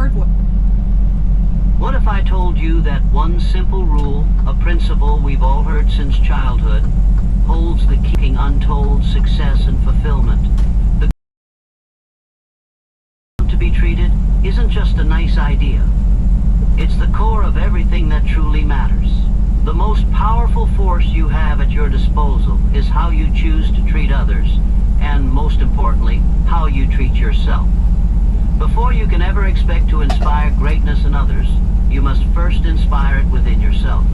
Record voice. What if I told you that one simple rule, a principle we've all heard since childhood, holds the key to untold success and fulfillment? The to be treated isn't just a nice idea. It's the core of everything that truly matters. The most powerful force you have at your disposal is how you choose to treat others, and most importantly, how you treat yourself. Before you can ever expect to inspire greatness in others, you must first inspire it within yourself.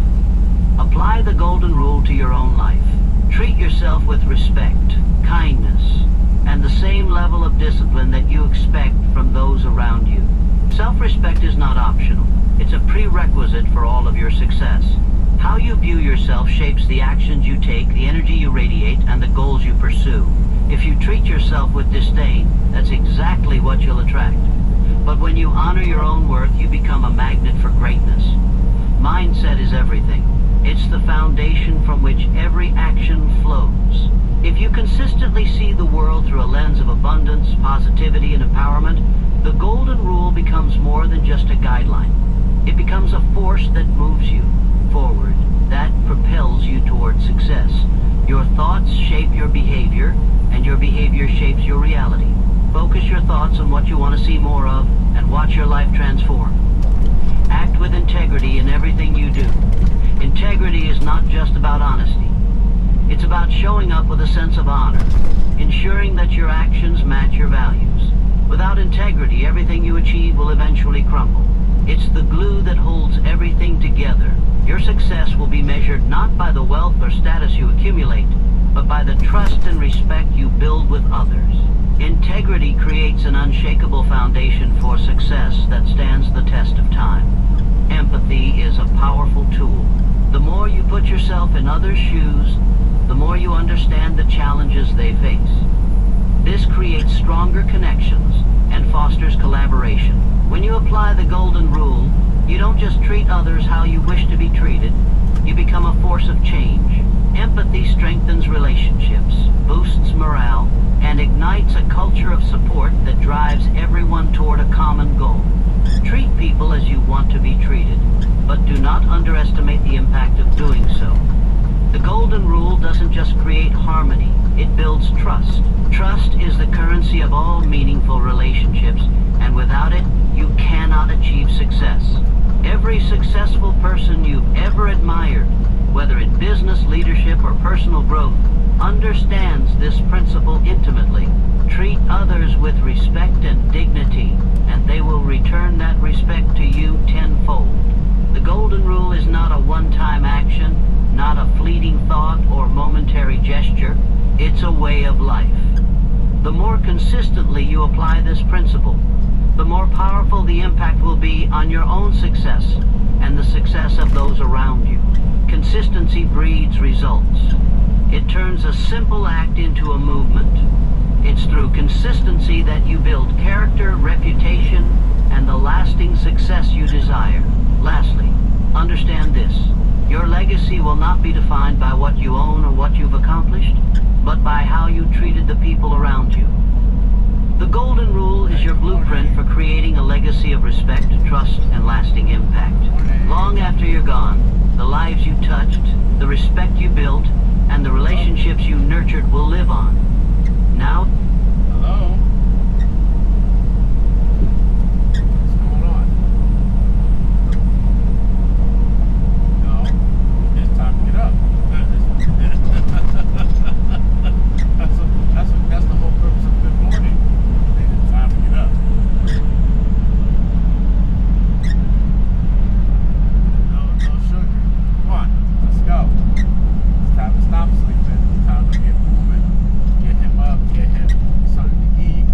Apply the golden rule to your own life. Treat yourself with respect, kindness, and the same level of discipline that you expect from those around you. Self-respect is not optional. It's a prerequisite for all of your success. How you view yourself shapes the actions you take, the energy you radiate, and the goals you pursue. If you treat yourself with disdain, that's exactly what you'll attract. But when you honor your own worth, you become a magnet for greatness. Mindset is everything. It's the foundation from which every action flows. If you consistently see the world through a lens of abundance, positivity, and empowerment, the golden rule becomes more than just a guideline. It becomes a force that moves you forward, that propels you toward success. Your thoughts shape your behavior, and your behavior shapes your reality. Focus your thoughts on what you want to see more of, and watch your life transform. Act with integrity in everything you do. Integrity is not just about honesty. It's about showing up with a sense of honor, ensuring that your actions match your values. Without integrity, everything you achieve will eventually crumble. It's the glue that holds everything together. Your success will be measured not by the wealth or status you accumulate, but by the trust and respect you build with others. Integrity creates an unshakable foundation for success that stands the test of time. Empathy is a powerful tool. The more you put yourself in others' shoes, the more you understand the challenges they face. This creates stronger connections and fosters collaboration. When you apply the golden rule, you don't just treat others how you wish to be treated, you become a force of change. Empathy strengthens relationships, boosts morale, and ignites a culture of support that drives everyone toward a common goal. Treat people as you want to be treated, but do not underestimate the impact of doing so. The golden rule doesn't just create harmony, it builds trust. Trust is the currency of all meaningful relationships, and without it, you cannot achieve success. Every successful person you've ever admired, whether in business, leadership, or personal growth, understands this principle intimately. Treat others with respect and dignity, and they will return that respect to you tenfold. The golden rule is not a one-time action, not a fleeting thought or momentary gesture. It's a way of life. The more consistently you apply this principle, the more powerful the impact will be on your own success and the success of those around you. Consistency breeds results. It turns a simple act into a movement. It's through consistency that you build character, reputation, and the lasting success you desire. Lastly, understand this. Your legacy will not be defined by what you own or what you've accomplished, but by how you treated the people around you. The golden rule is your blueprint for creating a legacy of respect, trust, and lasting impact. Long after you're gone, the lives you touched, the respect you built, and the relationships you nurtured will live on. Now, hello? What's going on? No, it's time to get up. That's the whole purpose of good morning. It's time to get up. No sugar. Come on, let's go. It's time to stop sleeping. It's time to get moving. Get him up, get him something to eat.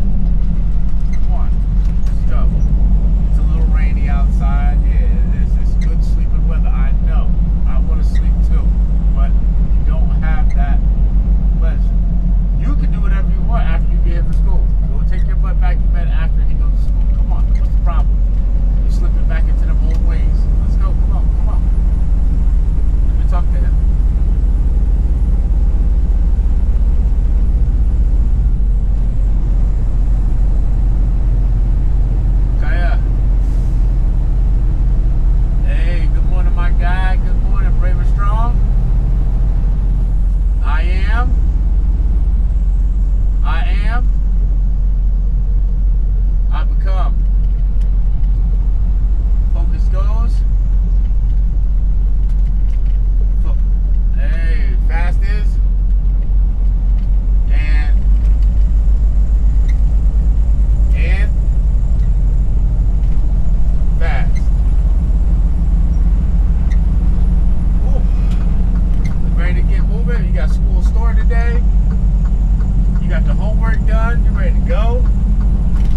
go.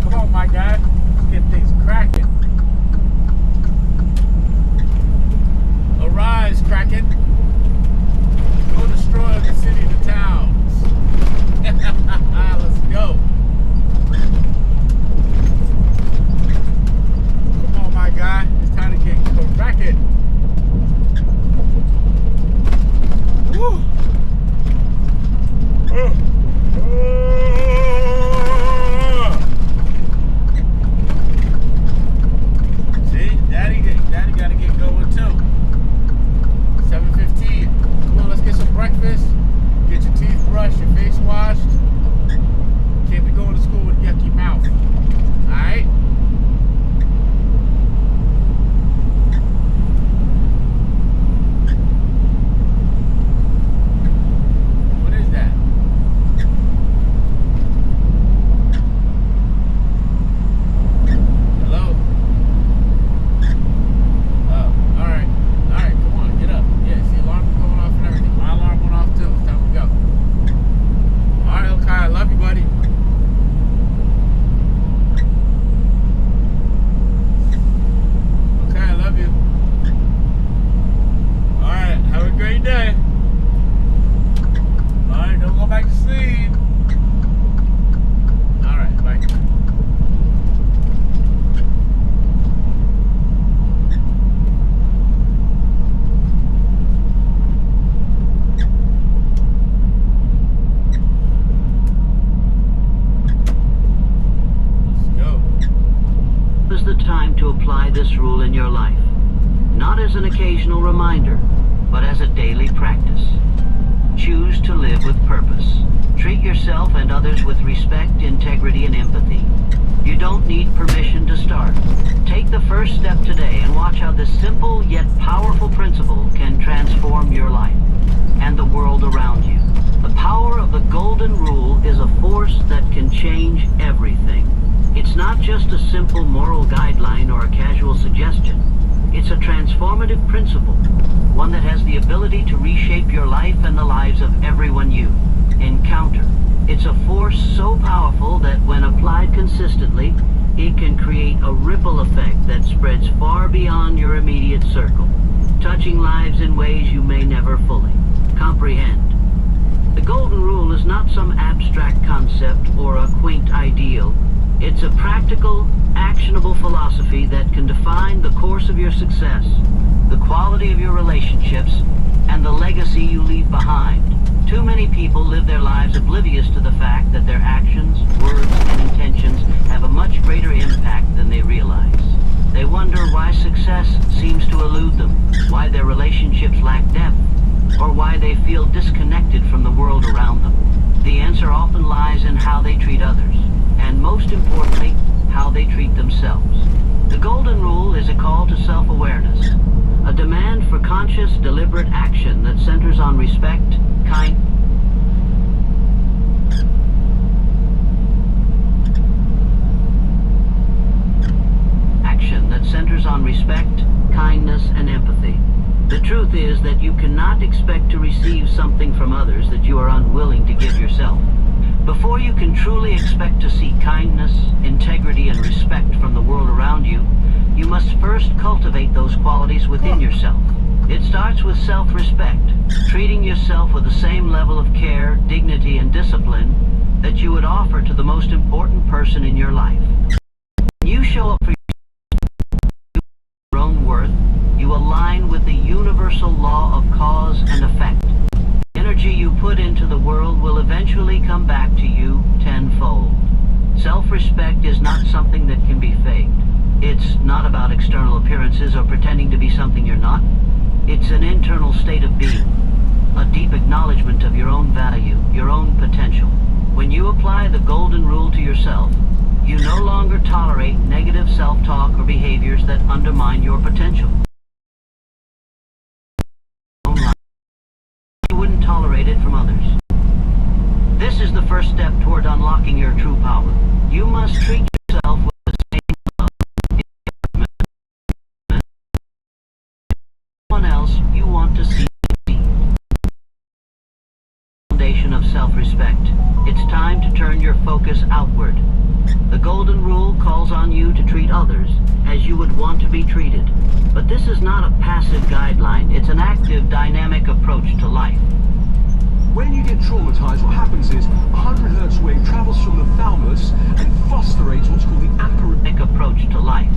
Come on, my guy. Let's get things cracking. Arise, Kraken. Go destroy the city, the towns. Let's go. Come on, my guy. It's time to get cracking. Woo. See, Daddy gotta get going too. 7:15. Come on, let's get some breakfast. Get your teeth brushed, your face washed. Can't be going to school with yucky mouth. Alright? What is that? Hello? Oh, alright. Alright, come on, get up. Yeah, see, alarm is going off and everything. My alarm went off too. It's time to go. Alright, okay, I love you, buddy. Okay, I love you. Alright, have a great day. Alright, don't go back to sleep. Alright, bye. Is the time to apply this rule in your life, not as an occasional reminder, but as a daily practice. Choose to live with purpose. Treat yourself and others with respect, integrity, and empathy. You don't need permission to start. Take the first step today and watch how this simple yet powerful principle can transform your life and the world around you. The power of the golden rule is a force that can change everything. It's not just a simple moral guideline or a casual suggestion. It's a transformative principle, one that has the ability to reshape your life and the lives of everyone you encounter. It's a force so powerful that when applied consistently, it can create a ripple effect that spreads far beyond your immediate circle, touching lives in ways you may never fully comprehend. The golden rule is not some abstract concept or a quaint ideal. It's a practical, actionable philosophy that can define the course of your success, the quality of your relationships, and the legacy you leave behind. Too many people live their lives oblivious to the fact that their actions, words, and intentions have a much greater impact than they realize. They wonder why success seems to elude them, why their relationships lack depth, or why they feel disconnected from the world around them. The answer often lies in how they treat others, and most importantly, how they treat themselves. The golden rule is a call to self-awareness, a demand for conscious, deliberate action that centers on respect, kindness, and empathy. The truth is that you cannot expect to receive something from others that you are unwilling to give yourself. Before you can truly expect to see kindness, integrity, and respect from the world around you, you must first cultivate those qualities within yourself. It starts with self-respect, treating yourself with the same level of care, dignity, and discipline that you would offer to the most important person in your life. When you show up for your own worth, you align with the universal law of cause and effect. The energy you put into the world will eventually come back to you tenfold. Self-respect is not something that can be faked. It's not about external appearances or pretending to be something you're not. It's an internal state of being, a deep acknowledgement of your own value, your own potential. When you apply the golden rule to yourself, you no longer tolerate negative self-talk or behaviors that undermine your potential. You wouldn't tolerate it from others. This is the first step toward unlocking your true power. You must treat yourself with the same love and everyone else you want to see succeed. Foundation of self-respect. It's time to turn turn your focus outward. The golden rule calls on you to treat others as you would want to be treated. But this is not a passive guideline, it's an active, dynamic approach to life. When you get traumatized, what happens is 100 hertz wave travels from the thalamus and frustrates what's called the apparatus. Approach to life.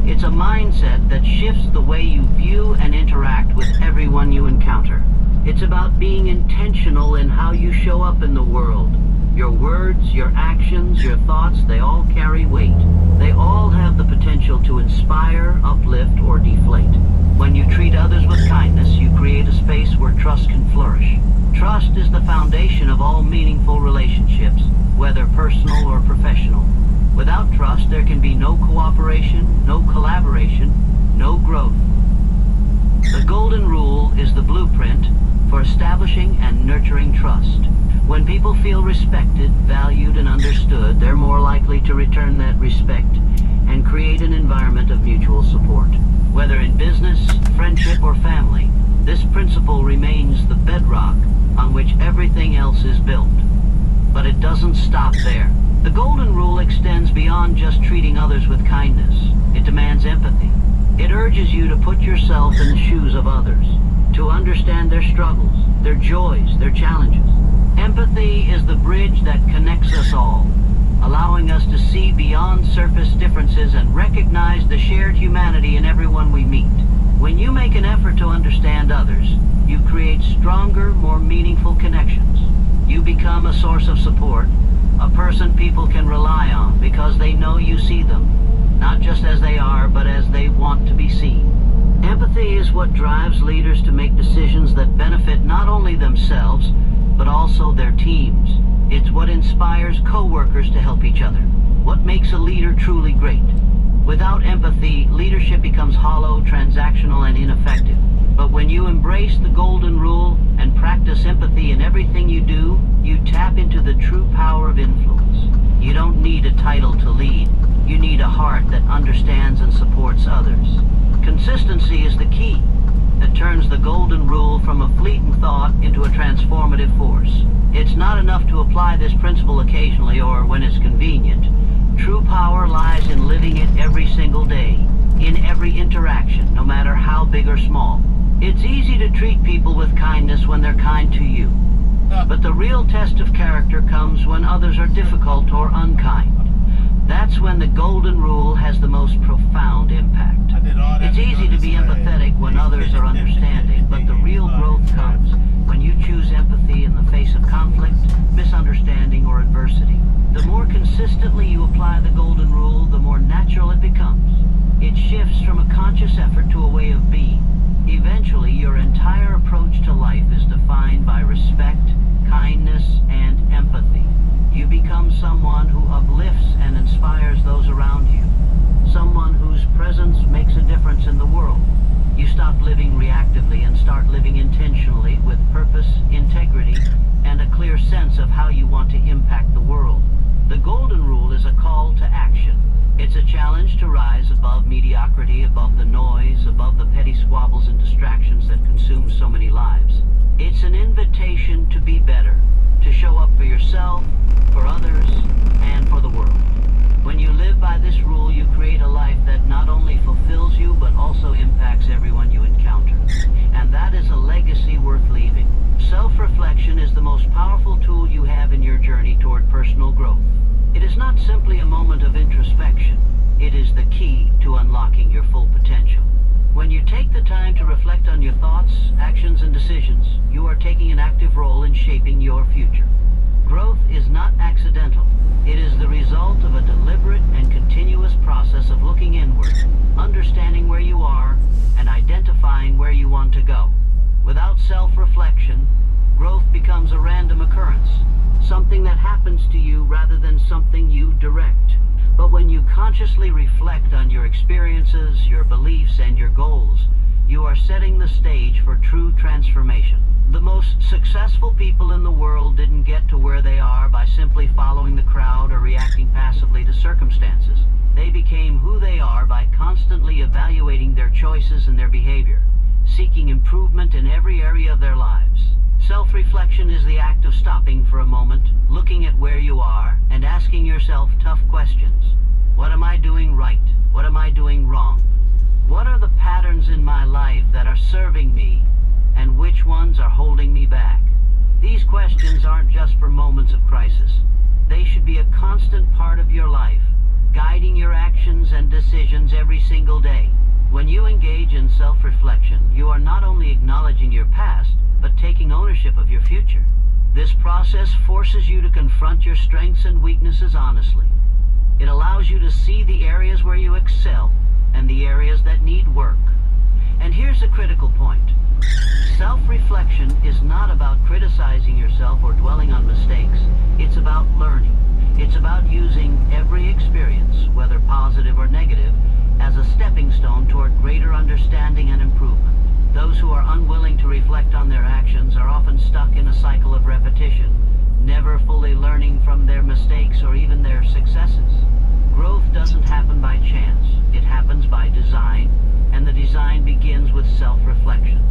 It's a mindset that shifts the way you view and interact with everyone you encounter. It's about being intentional in how you show up in the world. Your words, your actions, your thoughts, they all carry weight. They all have the potential to inspire, uplift, or deflate. When you treat others with kindness, you create a space where trust can flourish. Trust is the foundation of all meaningful relationships, whether personal or professional. Without trust, there can be no cooperation, no collaboration, no growth. The golden rule is the blueprint for establishing and nurturing trust. When people feel respected, valued, and understood, they're more likely to return that respect and create an environment of mutual support. Whether in business, friendship, or family, this principle remains the bedrock on which everything else is built. But it doesn't stop there. The golden rule extends beyond just treating others with kindness. It demands empathy. It urges you to put yourself in the shoes of others, to understand their struggles, their joys, their challenges. Empathy is the bridge that connects us all, allowing us to see beyond surface differences and recognize the shared humanity in everyone we meet. When you make an effort to understand others, you create stronger, more meaningful connections. You become a source of support, a person people can rely on because they know you see them, not just as they are, but as they want to be seen. Empathy is what drives leaders to make decisions that benefit not only themselves, but also their teams. It's what inspires co-workers to help each other, what makes a leader truly great. Without empathy, leadership becomes hollow, transactional, and ineffective. But when you embrace the golden rule and practice empathy in everything you do, you tap into the true power of influence. You don't need a title to lead. You need a heart that understands and supports others. Consistency is the key that turns the golden rule from a fleeting thought into a transformative force. It's not enough to apply this principle occasionally or when it's convenient. True power lies in living it every single day, in every interaction, no matter how big or small. It's easy to treat people with kindness when they're kind to you. But the real test of character comes when others are difficult or unkind. That's when the golden rule has the most profound impact. It's easy to be empathetic when others are understanding, but the real growth comes when you choose empathy in the face of conflict, misunderstanding, or adversity. The more consistently you apply the golden rule, the more natural it becomes. It shifts from a conscious effort to a way of being. Eventually, your entire approach to life is defined by respect, kindness, and empathy. You become someone who uplifts and inspires those around you. Someone whose presence makes a difference in the world. You stop living reactively and start living intentionally with purpose, integrity, and a clear sense of how you want to impact the world. The golden rule is a call to action. It's a challenge to rise above mediocrity, above the noise, above the petty squabbles and distractions that consume so many lives. It's an invitation to be better, to show up for yourself, for others, and for the world. When you live by this rule, you create a life that not only fulfills you, but also impacts everyone you encounter. And that is a legacy worth leaving. Self-reflection is the most powerful tool you have in your journey toward personal growth. It is not simply a moment of introspection. It is the key to unlocking your full potential. When you take the time to reflect on your thoughts, actions, and decisions, you are taking an active role in shaping your future. Growth is not accidental. It is the result of a deliberate and continuous process of looking inward, understanding where you are, and identifying where you want to go. Without self-reflection, growth becomes a random occurrence, something that happens to you rather than something you direct. But when you consciously reflect on your experiences, your beliefs, and your goals, you are setting the stage for true transformation. The most successful people in the world didn't get to where they are by simply following the crowd or reacting passively to circumstances. They became who they are by constantly evaluating their choices and their behavior, seeking improvement in every area of their lives. Self-reflection is the act of stopping for a moment, looking at where you are, and asking yourself tough questions. What am I doing right? What am I doing wrong? What are the patterns in my life that are serving me, and which ones are holding me back? These questions aren't just for moments of crisis. They should be a constant part of your life, guiding your actions and decisions every single day. When you engage in self-reflection, you are not only acknowledging your past, but taking ownership of your future. This process forces you to confront your strengths and weaknesses honestly. It allows you to see the areas where you excel and the areas that need work. And here's a critical point. Self-reflection is not about criticizing yourself or dwelling on mistakes. It's about learning. It's about using every experience, whether positive or negative, as a stepping stone toward greater understanding and improvement. Those who are unwilling to reflect on their actions are often stuck in a cycle of repetition, never fully learning from their mistakes or even their successes. Growth doesn't happen by chance. It happens by design, and the design begins with self-reflection.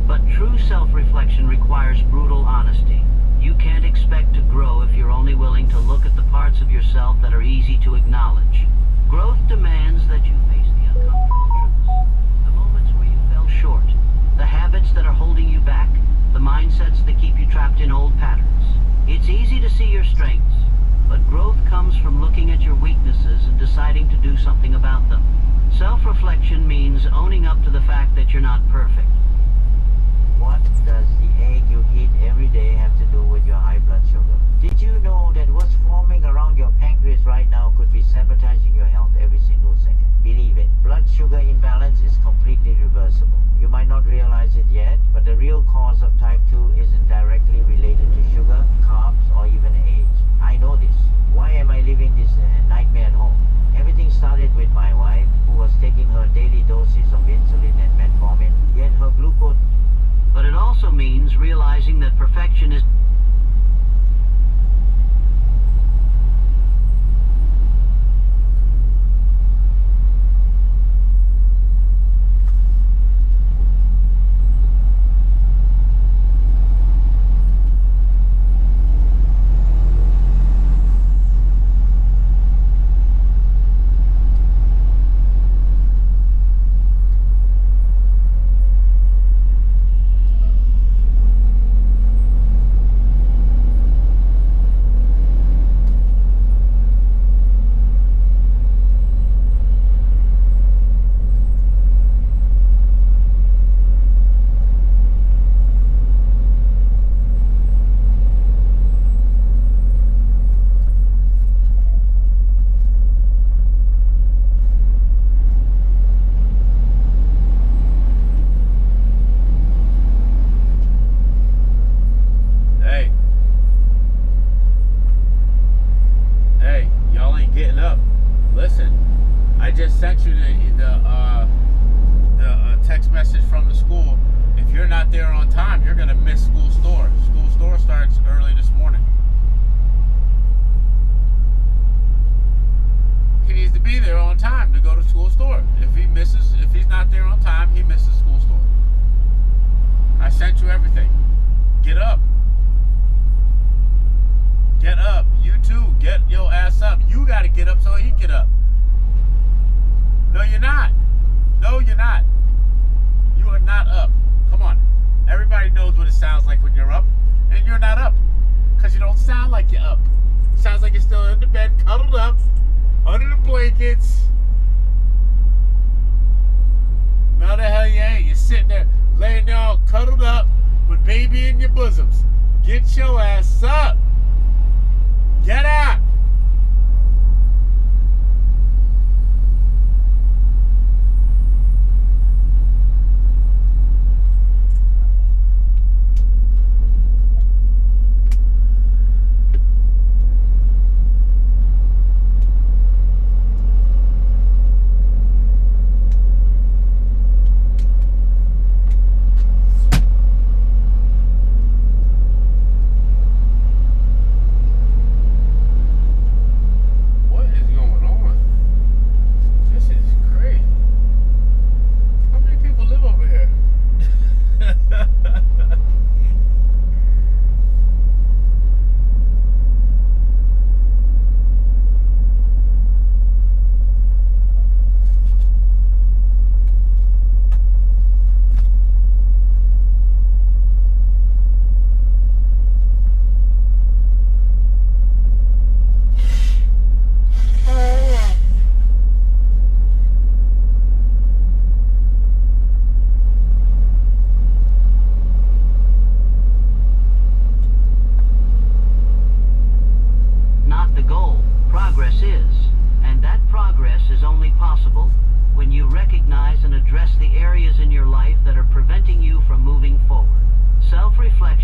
But true self-reflection requires brutal honesty. You can't expect to grow if you're only willing to look at the parts of yourself that are easy to acknowledge. Growth demands that you face the uncomfortable truths, the moments where you fell short, the habits that are holding you back, the mindsets that keep you trapped in old patterns. It's easy to see your strengths, but growth comes from looking at your weaknesses and deciding to do something about them. Self-reflection means owning up to the fact that you're not perfect. What does the egg you eat every day have to do with your high blood sugar? Did you know that what's forming around your pancreas right now could be sabotaging your health every single second? Believe it, blood sugar imbalance is completely reversible. You might not realize it yet, but the real cause of type 2 isn't directly related to sugar, carbs, or even age. I know this. Why am I living this nightmare at home? Everything started with my wife, who was taking her daily doses of insulin and metformin, yet her glucose... But it also means realizing that perfection is...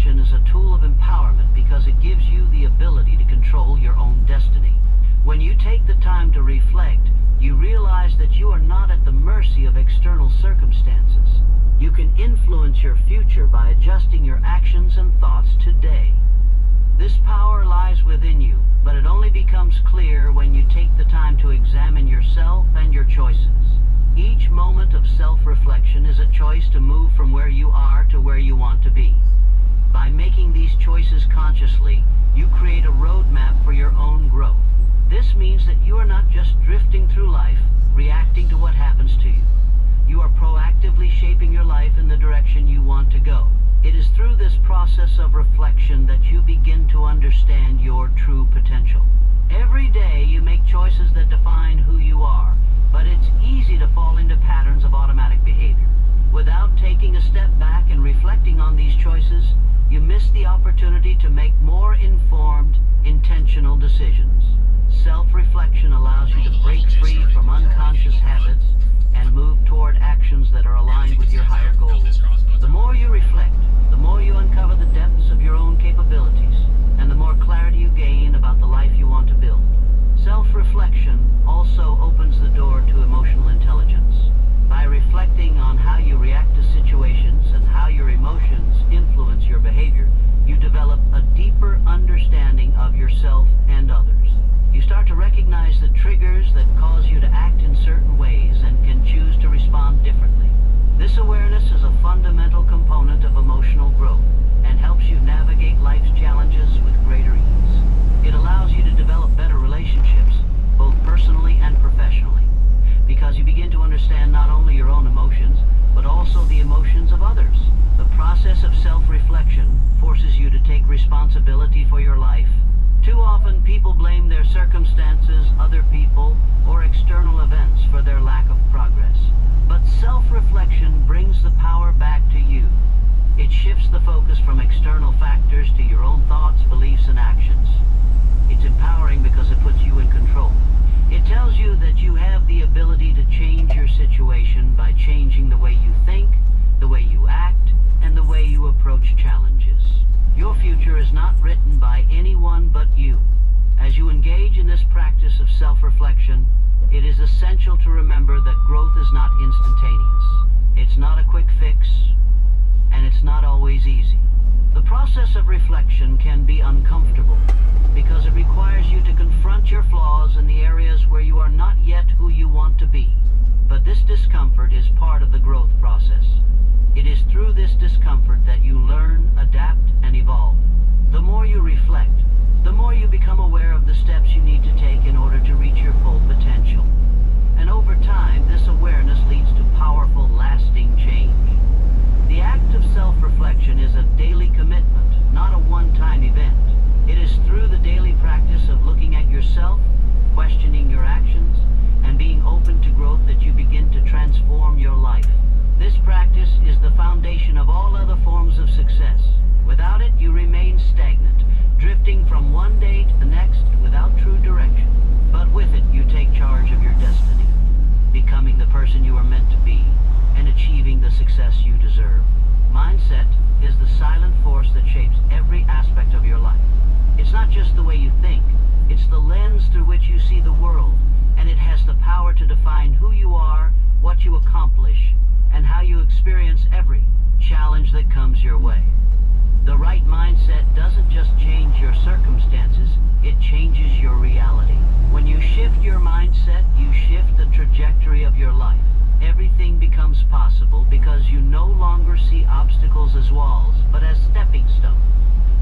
Self-reflection is a tool of empowerment because it gives you the ability to control your own destiny. When you take the time to reflect, you realize that you are not at the mercy of external circumstances. You can influence your future by adjusting your actions and thoughts today. This power lies within you, but it only becomes clear when you take the time to examine yourself and your choices. Each moment of self-reflection is a choice to move from where you are to where you want to be. By making these choices consciously, you create a roadmap for your own growth. This means that you are not just drifting through life, reacting to what happens to you. You are proactively shaping your life in the direction you want to go. It is through this process of reflection that you begin to understand your true potential. Every day you make choices that define who you are, but it's easy to fall into patterns of automatic behavior. Without taking a step back and reflecting on these choices, you miss the opportunity to make more informed, intentional decisions. Self-reflection allows you to break free from unconscious habits and move toward actions that are aligned with your higher goals. The more you reflect, the more you uncover the depths of your own capabilities, and the more clarity you gain about the life you want to build. Self-reflection also opens the door to emotional intelligence. By reflecting on how you react to situations and how your emotions influence your behavior, you develop a deeper understanding of yourself and others. You start to recognize the triggers that cause you to act in certain ways and can choose to respond differently. This awareness is a fundamental component of emotional growth and helps you navigate life's challenges with greater ease. It allows you to develop better relationships, both personally and professionally, because you begin to understand not only your own emotions, but also the emotions of others. The process of self-reflection forces you to take responsibility for your life. Too often, people blame their circumstances, other people, or external events for their lack of progress. But self-reflection brings the power back to you. It shifts the focus from external factors to your own thoughts, beliefs, and actions. It's empowering because it puts you in control. It tells you that you have the ability to change your situation by changing the way you think, the way you act, and the way you approach challenges. Your future is not written by anyone but you. As you engage in this practice of self-reflection, it is essential to remember that growth is not instantaneous. It's not a quick fix, and it's not always easy. The process of reflection can be uncomfortable because it requires you to confront your flaws in the areas where you are not yet who you want to be. But this discomfort is part of the growth process. It is through this discomfort that you learn, adapt, and evolve. The more you reflect, the more you become aware of the steps you need to take in order to reach your full potential. And over time, this awareness leads to powerful, lasting change. The act of self-reflection is a daily commitment, not a one-time event. It is through the daily practice of looking at yourself, questioning your actions, and being open to growth that you begin to transform your life. This practice is the foundation of all other forms of success. Without it, you remain stagnant, drifting from one day to the next without true direction. But with it, you take charge of your destiny, becoming the person you are meant to be, and achieving the success you deserve. Mindset is the silent force that shapes every aspect of your life. It's not just the way you think, it's the lens through which you see the world, and it has the power to define who you are, what you accomplish, and how you experience every challenge that comes your way. The right mindset doesn't just change your circumstances, it changes your reality. When you shift your mindset, you shift the trajectory of your life. Everything becomes possible because you no longer see obstacles as walls, but as stepping stones.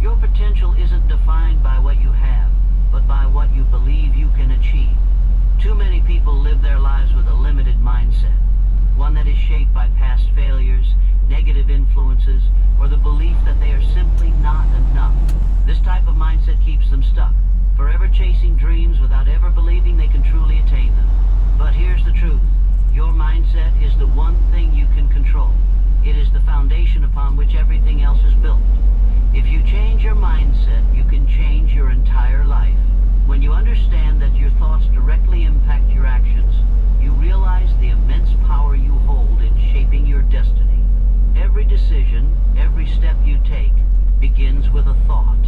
Your potential isn't defined by what you have, but by what you believe you can achieve. Too many people live their lives with a limited mindset, one that is shaped by past failures, negative influences, or the belief that they are simply not enough. This type of mindset keeps them stuck, forever chasing dreams without ever believing they can truly attain them. But here's the truth. Your mindset is the one thing you can control. It is the foundation upon which everything else is built. If you change your mindset, you can change your entire life. When you understand that your thoughts directly impact your actions, you realize the immense power you hold in shaping your destiny. Every decision, every step you take, begins with a thought.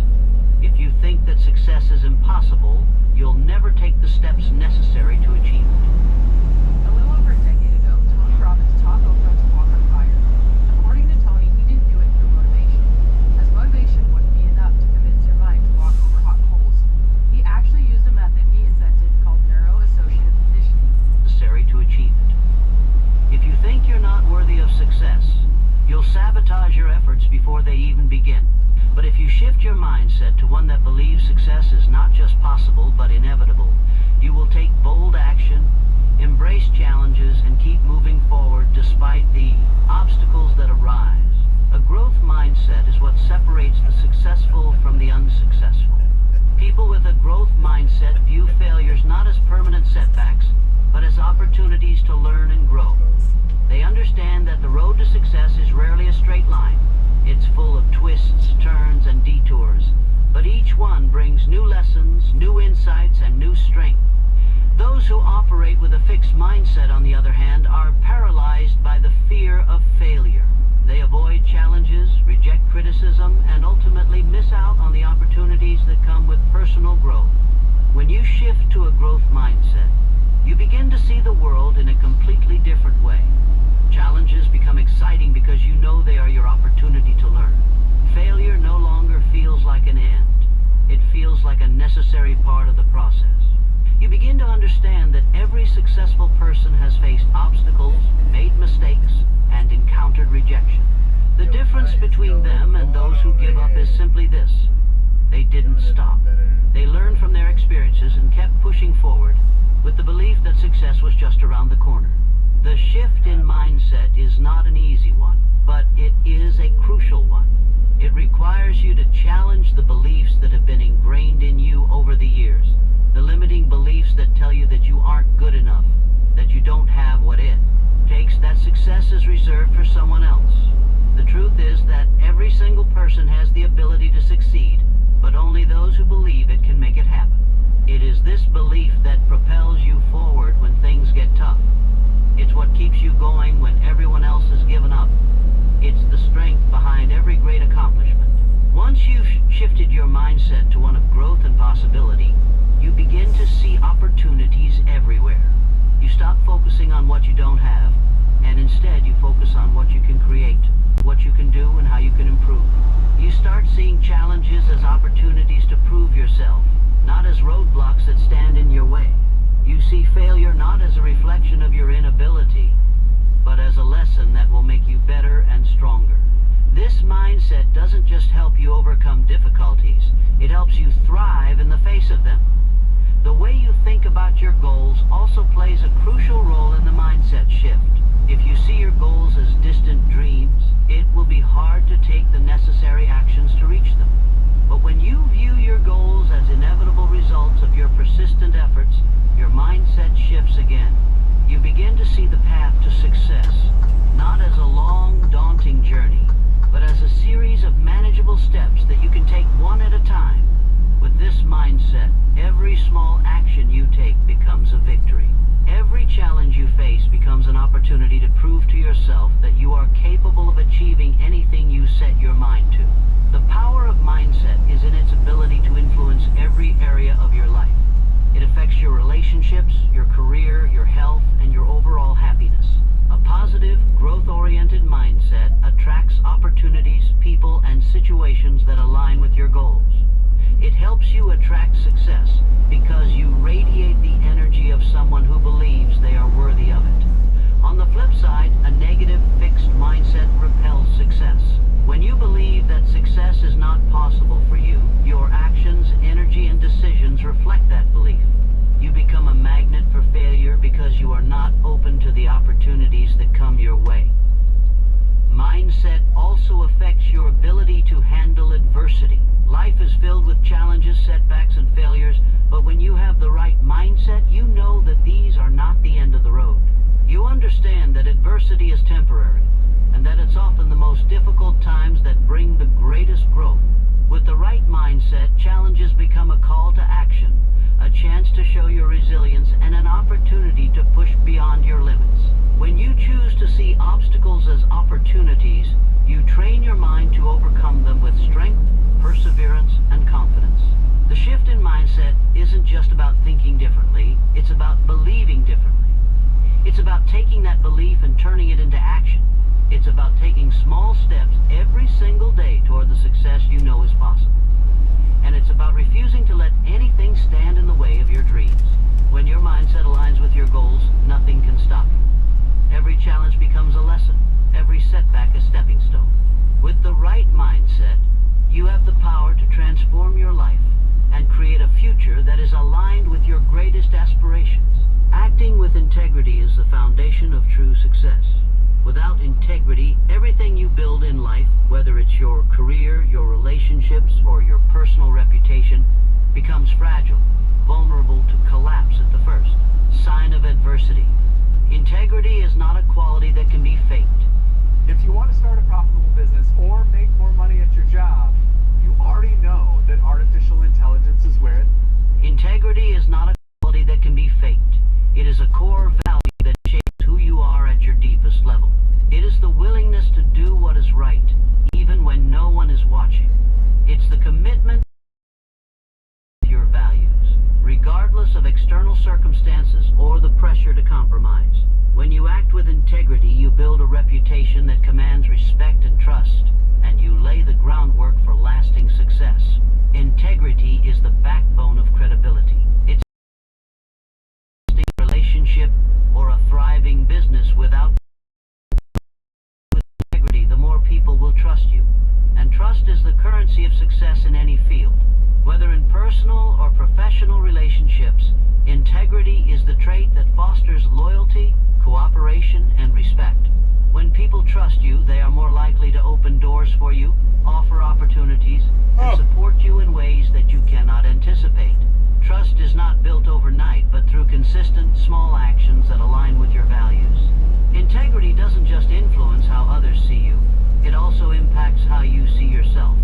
If you think that success is impossible, you'll never take the steps necessary to achieve it. A little over a decade ago, Tony Robbins taught Oprah to walk on fire. According to Tony, he didn't do it through motivation, as motivation wouldn't be enough to convince your mind to walk over hot coals. He actually used a method he invented called neuro-associative conditioning. Necessary to achieve it. If you think you're not worthy of success, you'll sabotage your efforts before they even begin. But if you shift your mindset to one that believes success is not just possible but inevitable, you will take bold action, embrace challenges, and keep moving forward despite the obstacles that arise. A growth mindset is what separates the successful from the unsuccessful. People with a growth mindset view failures not as permanent setbacks, but as opportunities to learn and grow. They understand that the road to success is rarely a straight line. It's full of twists, turns, and detours, but each one brings new lessons, new insights, and new strength. Those who operate with a fixed mindset, on the other hand, are paralyzed by the fear of failure. They avoid challenges, reject criticism, and ultimately miss out on the opportunities that come with personal growth. When you shift to a growth mindset, you begin to see the world in a completely different way. Challenges become exciting because you know they are your opportunity to learn. Failure no longer feels like an end. It feels like a necessary part of the process. You begin to understand that every successful person has faced obstacles, made mistakes, and encountered rejection. The difference between them and those who give up is simply this: they didn't stop. They learned from their experiences and kept pushing forward with the belief that success was just around the corner. The shift in mindset is not an easy one, but it is a crucial one. It requires you to challenge the beliefs that have been ingrained in you over the years, the limiting beliefs that tell you that you aren't good enough, that you don't have what it takes, that success is reserved for someone else. The truth is that every single person has the ability to succeed, but only those who believe it can make it happen. It is this belief that propels you forward when things get tough. It's what keeps you going when everyone else has given up. It's the strength behind every great accomplishment. Once you've shifted your mindset to one of growth and possibility, you begin to see opportunities everywhere. You stop focusing on what you don't have, and instead you focus on what you can create, what you can do, and how you can improve. You start seeing challenges as opportunities to prove yourself, not as roadblocks that stand in your way. You see failure not as a reflection of your inability, but as a lesson that will make you better and stronger. This mindset doesn't just help you overcome difficulties, it helps you thrive in the face of them. The way you think about your goals also plays a crucial role in the mindset shift. If you see your goals as distant dreams, it will be hard to take the necessary actions to reach them. But when you view your goals as inevitable results of your persistent efforts, your mindset shifts again. You begin to see the path to success, not as a long, daunting journey, but as a series of manageable steps that you can take one at a time. With this mindset, every small action you take becomes a victory. Every challenge you face becomes an opportunity to prove to yourself that you are capable of achieving anything you set your mind to. The power of mindset is in its ability to influence every area of your life. It affects your relationships, your career, your health, and your overall happiness. A positive, growth-oriented mindset attracts opportunities, people, and situations that align with your goals. It helps you attract success because you radiate the energy of someone who believes they are worthy of it. On the flip side, a negative, fixed mindset repels success. When you believe that success is not possible for you, your actions, energy, and decisions reflect that belief. You become a magnet for failure because you are not open to the opportunities that come your way. Mindset also affects your ability to handle adversity. Life is filled with challenges, setbacks, and failures, but when you have the right mindset, you know that these are not the end of the road. You understand that adversity is temporary, and that it's often the most difficult times that bring the greatest growth. With the right mindset, challenges become a call to action, a chance to show your resilience, and an opportunity to push beyond your limits. When you choose to see obstacles as opportunities, You train your mind to overcome them with strength, perseverance, and confidence. The shift in mindset isn't just about thinking differently, it's about believing differently. It's about taking that belief and turning it into action. It's about taking small steps every single day toward the success you know is possible. And it's about refusing to let anything stand in the way of your dreams. When your mindset aligns with your goals, nothing can stop you. Every challenge becomes a lesson, every setback a stepping stone. With the right mindset, you have the power to transform your life and create a future that is aligned with your greatest aspirations. Acting with integrity is the foundation of true success. Without integrity, everything you build in life, whether it's your career, your relationships, or your personal reputation, becomes fragile, vulnerable to collapse at the first sign of adversity. Integrity is not a quality that can be faked. If you want to start a profitable business or make more money at your job, you already know that artificial intelligence is where Integrity is not a quality that can be faked. It is a core value that shapes who you are at your deepest level. It is the willingness to do what is right, even when no one is watching. It's the commitment to your values, regardless of external circumstances or the pressure to compromise. When you act with integrity, you build a reputation that commands respect and trust, and you lay the groundwork for lasting success. Integrity is the backbone of credibility. It's a relationship or a thriving business. Without integrity, the more people will trust you. And trust is the currency of success in any field. Whether in personal or professional relationships, integrity is the trait that fosters loyalty, cooperation, and respect. When people trust you, they are more likely to open doors for you, offer opportunities, and support you in ways that you cannot anticipate. Trust is not built overnight, but through consistent, small actions that align with your values. Integrity doesn't just influence how others see you, it also impacts how you see yourself.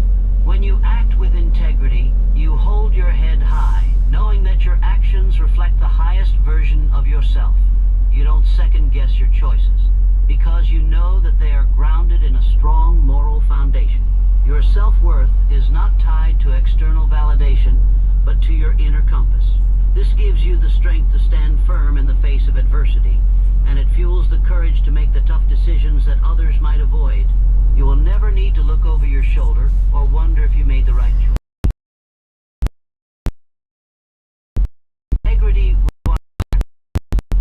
When you act with integrity, you hold your head high, knowing that your actions reflect the highest version of yourself. You don't second-guess your choices, because you know that they are grounded in a strong moral foundation. Your self-worth is not tied to external validation, but to your inner compass. This gives you the strength to stand firm in the face of adversity, and it fuels the courage to make the tough decisions that others might avoid. You will never need to look over your shoulder or wonder if you made the right choice. Integrity requires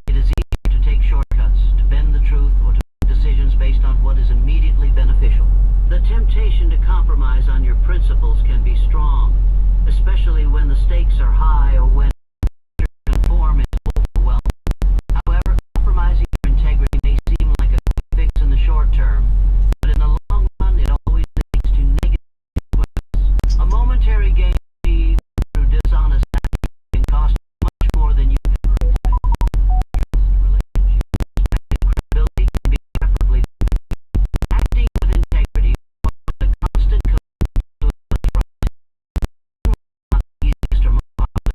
it is easier to take shortcuts, to bend the truth, or to make decisions based on what is immediately beneficial. The temptation to compromise on your principles can be strong, especially when the stakes are high or when conform is overwhelming. However, compromising your integrity may seem like a quick fix in the short term, but in the long run, it always leads to negative consequences. A momentary gain achieved through dishonest acts can cost you much more than you ever expect. Relationships, respect, and credibility can be irreparably damaged. Acting with integrity requires a constant commitment to what's right. Not the easiest or most popular,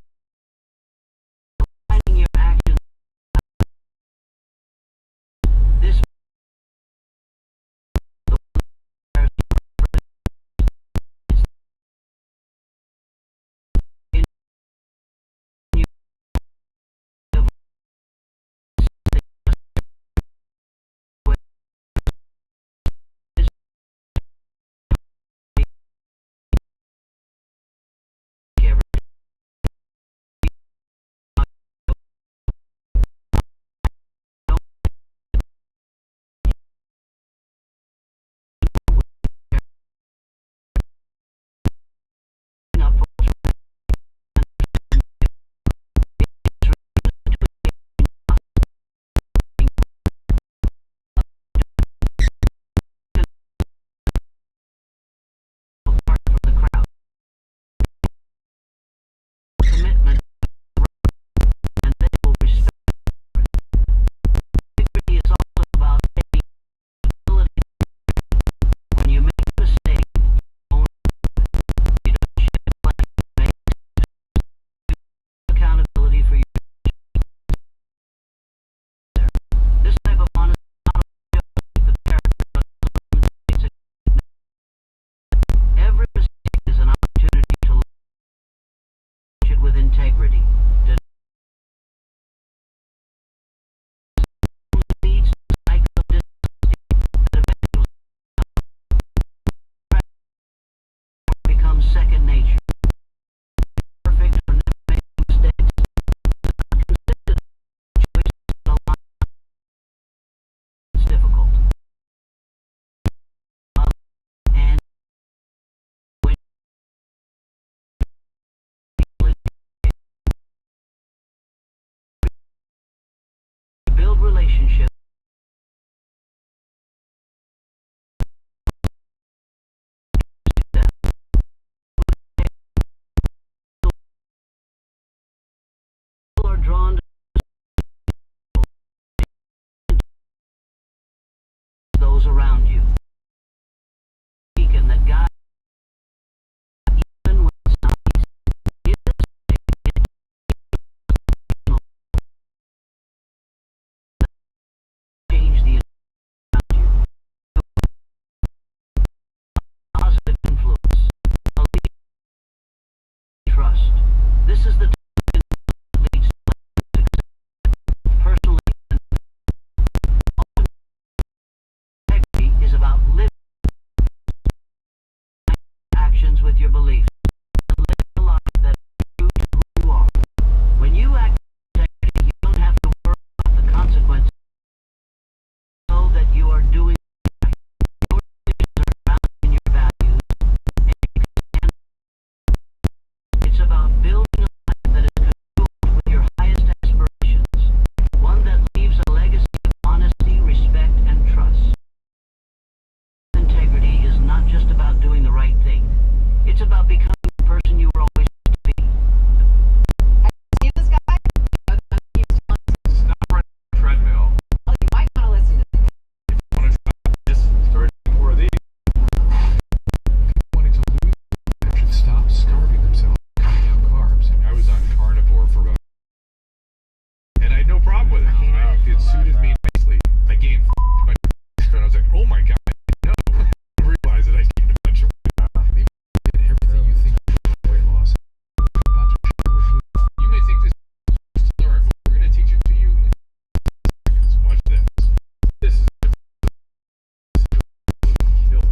drawn to those around you. Beacon that guides even when it's not easy. Change the around you. Positive influence. A lead trust. This is the type of influence that leads to success personally and integrity is about living actions with your beliefs and living a life that is true to who you are. When you act with integrity, you don't have to worry about the consequences. Know that you are doing right. Your decisions are grounded in your values and expand. It's about building a life that is congruent with your highest aspirations, one that leaves a legacy of honesty, respect, and trust. Integrity is not just about doing the right thing. It's about becoming the person you were always supposed to be. See this guy? He's telling us, Stop running the treadmill. well, you might want to listen to this. Want to try this? Start more of these. People wanting to lose weight should stop starving themselves cutting out carbs. I was on carnivore for about, and I had no problem with it. It suited me nicely. I gained much weight, and I was like, oh my god, no! I didn't realize that I gained a bunch of weight. Maybe you did everything you think weight loss. I'm about to share with you. You may think this is to learn, but we're going to teach it to you in seconds. Watch this. This is killer.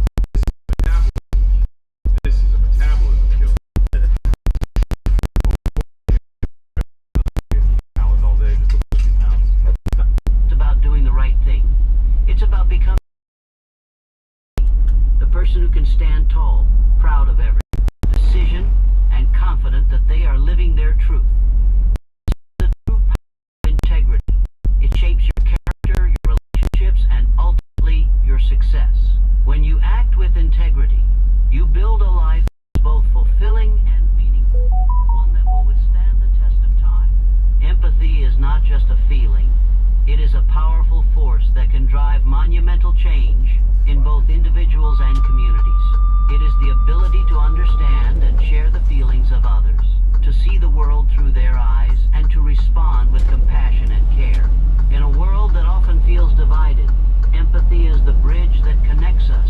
This is a metabolism killer. Pounds all day, just a few pounds. It's about doing the right thing. It's about becoming the person who can stand tall, proud of every decision, and confident that they are living their truth. The true power of integrity. It shapes your character, your relationships, and ultimately your success. When you act with integrity, you build a life that's both fulfilling and meaningful, one that will withstand the test of time. Empathy is not just a feeling. It is a powerful force that can drive monumental change in both individuals and communities. It is the ability to understand and share the feelings of others, to see the world through their eyes, and to respond with compassion and care. In a world that often feels divided, empathy is the bridge that connects us,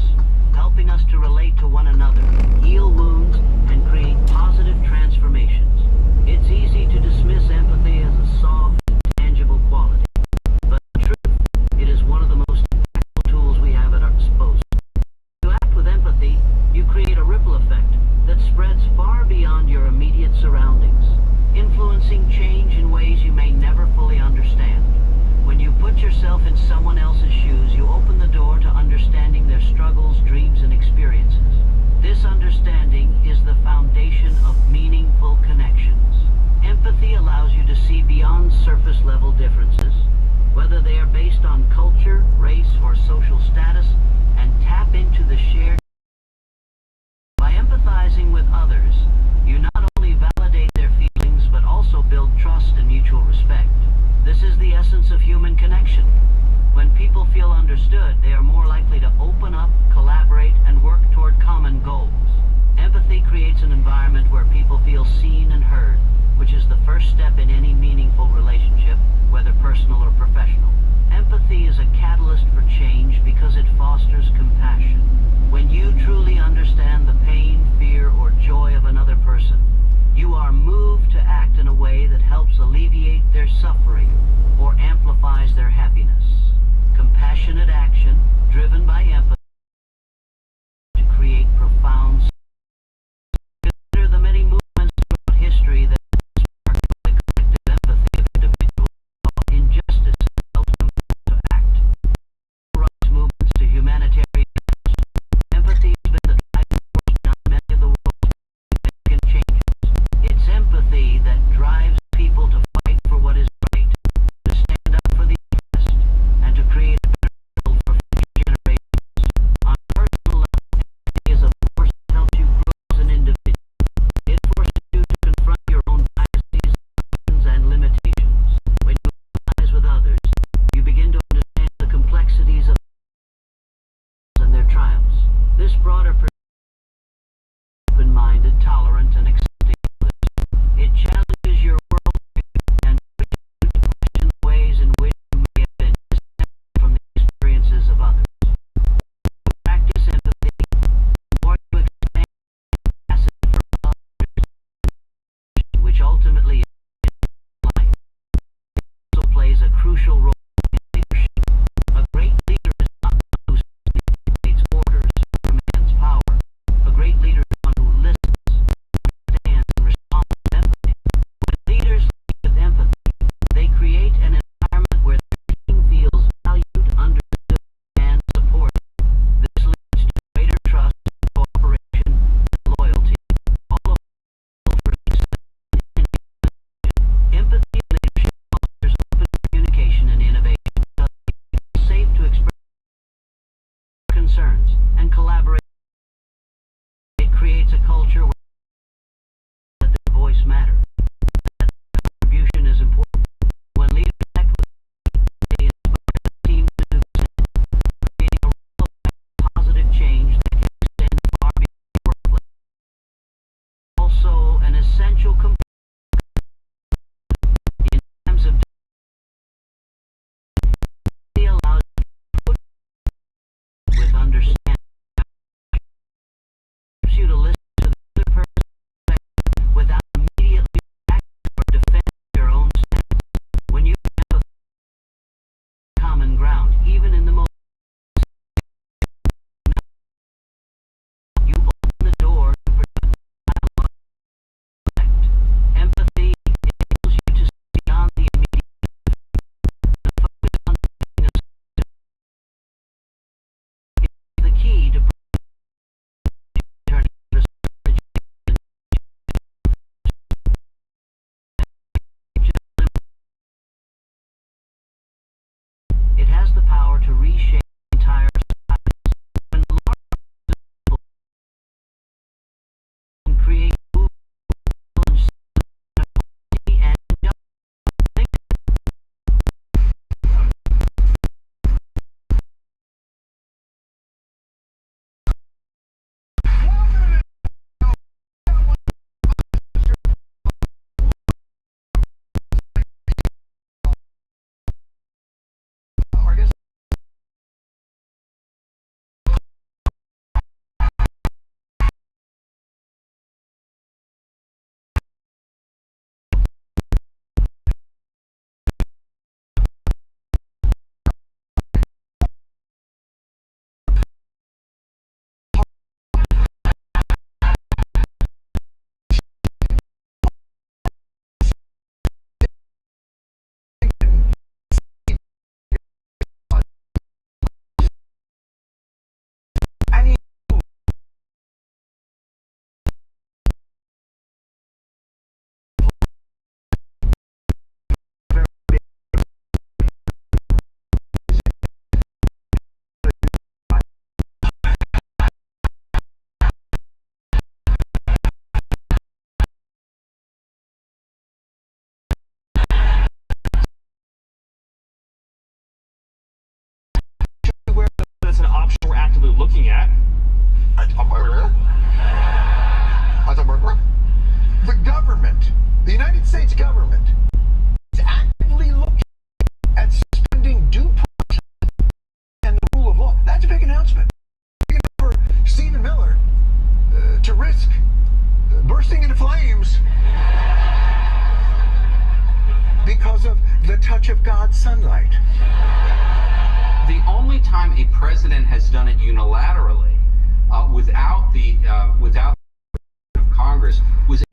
helping us to relate to one another, heal wounds, and create positive transformations. It's easy to dismiss empathy as a soft, tangible quality. But the truth, it is one of the most impactful tools we have at our disposal. To act with empathy, you create a ripple effect that spreads far beyond your immediate surroundings, influencing change in ways you may never fully understand. When you put yourself in someone else's shoes, you open the door to understanding their struggles, dreams, and experiences. This understanding is the foundation of meaningful connections. Empathy allows you to see beyond surface-level differences, whether they are based on culture, race, or social status, and tap into the shared. By empathizing with others, you not only validate their feelings, but also build trust and mutual respect. This is the essence of human connection. When people feel understood, they are more likely to open up, collaborate, and work toward common goals. Empathy creates an environment where people feel seen and heard, which is the first step in any meaningful relationship, whether personal or professional. Empathy is a catalyst for change because it fosters compassion. When you truly understand the pain, fear, or joy of another person, you are moved to act in a way that helps alleviate their suffering or amplifies their happiness. Compassionate action, driven by empathy, to create profound. Consider the many movements throughout history that spark collective broader open-minded, tolerant, and accepting others. It challenges your worldview and pushes you to question the ways in which you may have been disconnected from the experiences of others. Practice empathy, the more you expand capacity for others, which ultimately is life. It also plays a crucial role in leadership. A great leader is not one who simply dictates orders or commands power. A great leader is one who listens, understands, and responds with empathy. When leaders lead with empathy, they create an environment where their team feels valued, understood, and supported. This leads to greater trust, cooperation, and loyalty, all of which for success and innovation. Empathy in leadership fosters open communication and innovation because it is safe to express concerns and collaborate. It creates a culture where that their voice matters, that their contribution is important. When leaders act with empathy, they inspire the team to do the same, creating a ripple effect of positive change that can extend far beyond the workplace. Also, an essential component in times of empathy allows you to put with understanding, helps you to listen to the other person's perspective without immediately reacting or defending your own stance. When you have a common ground, even in the most you open the door to productive dialogue. Empathy enables you to see beyond the immediate and focus on building a system. It is the key to turning the strategy into it has the power to reshape entire societies. When large people can create movement and equality and justice. That's an option we're actively looking at. The government, the United States government, is actively looking at suspending due process and the rule of law. That's a big announcement. Big enough for Stephen Miller to risk bursting into flames because of the touch of God's sunlight. The only time a president has done it unilaterally, without the of Congress, was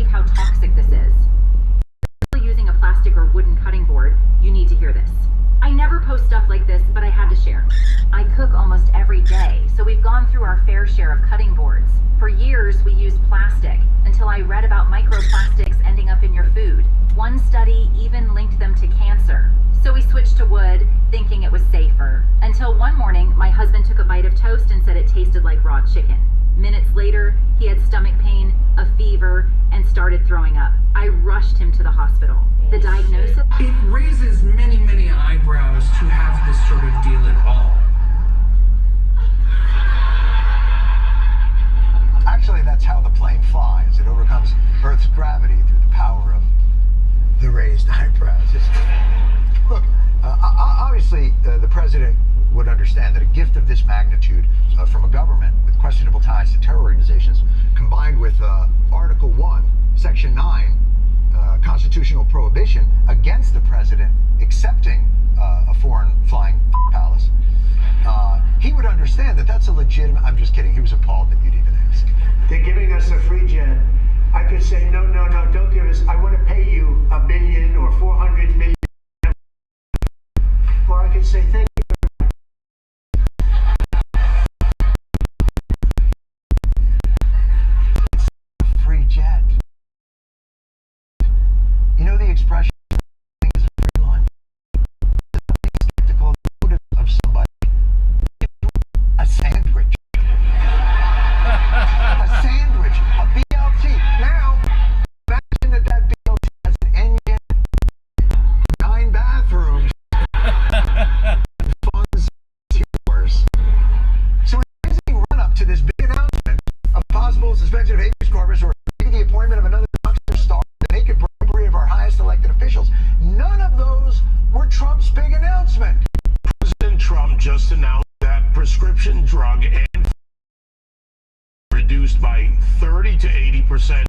how toxic this is. If you're using a plastic or wooden cutting board, you need to hear this. I never post stuff like this, but I had to share. I cook almost every day, so we've gone through our fair share of cutting boards. For years, we used plastic, until I read about microplastics ending up in your food. One study even linked them to cancer. So we switched to wood, thinking it was safer. Until one morning, my husband took a bite of toast and said it tasted like raw chicken. Minutes later, he had stomach pain, a fever, and started throwing up. I rushed him to the hospital. The diagnosis? It raises many, many eyebrows to have this sort of deal at all. Actually, that's how the plane flies. It overcomes Earth's gravity through the power of the raised eyebrows. Look, obviously, the president would understand that a gift of this magnitude from a government with questionable ties to terror organizations, combined with Article 1, Section 9, constitutional prohibition against the president accepting a foreign flying palace, he would understand that that's a legitimate... I'm just kidding. He was appalled that you'd even ask. They're giving us a free jet. I could say, no, don't give us... I want to pay you $1 billion or $400 million. Or I could say, thank you. Free jet. You know the expression is a free lunch. Something skeptical of the motive of somebody. A sandwich. A sandwich. A BLT. Now, imagine that BLT has an engine, 9 bathrooms, funds yours. So in the amazing run-up to this big announcement of possible suspension of habeas corpus or maybe the appointment of another star, the naked bribery of our highest elected officials, none of those were Trump's big announcement. President Trump just announced that prescription drug and reduced by 30 to 80%.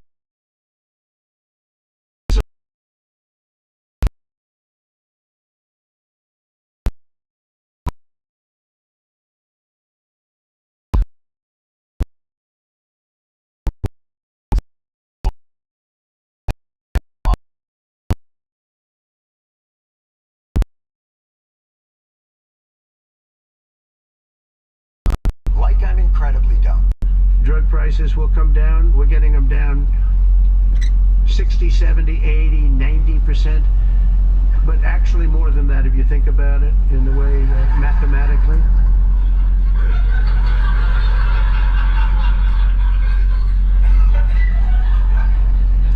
Like I'm incredibly dumb. Drug prices will come down. We're getting them down 60, 70, 80, 90%. But actually more than that if you think about it in the way mathematically.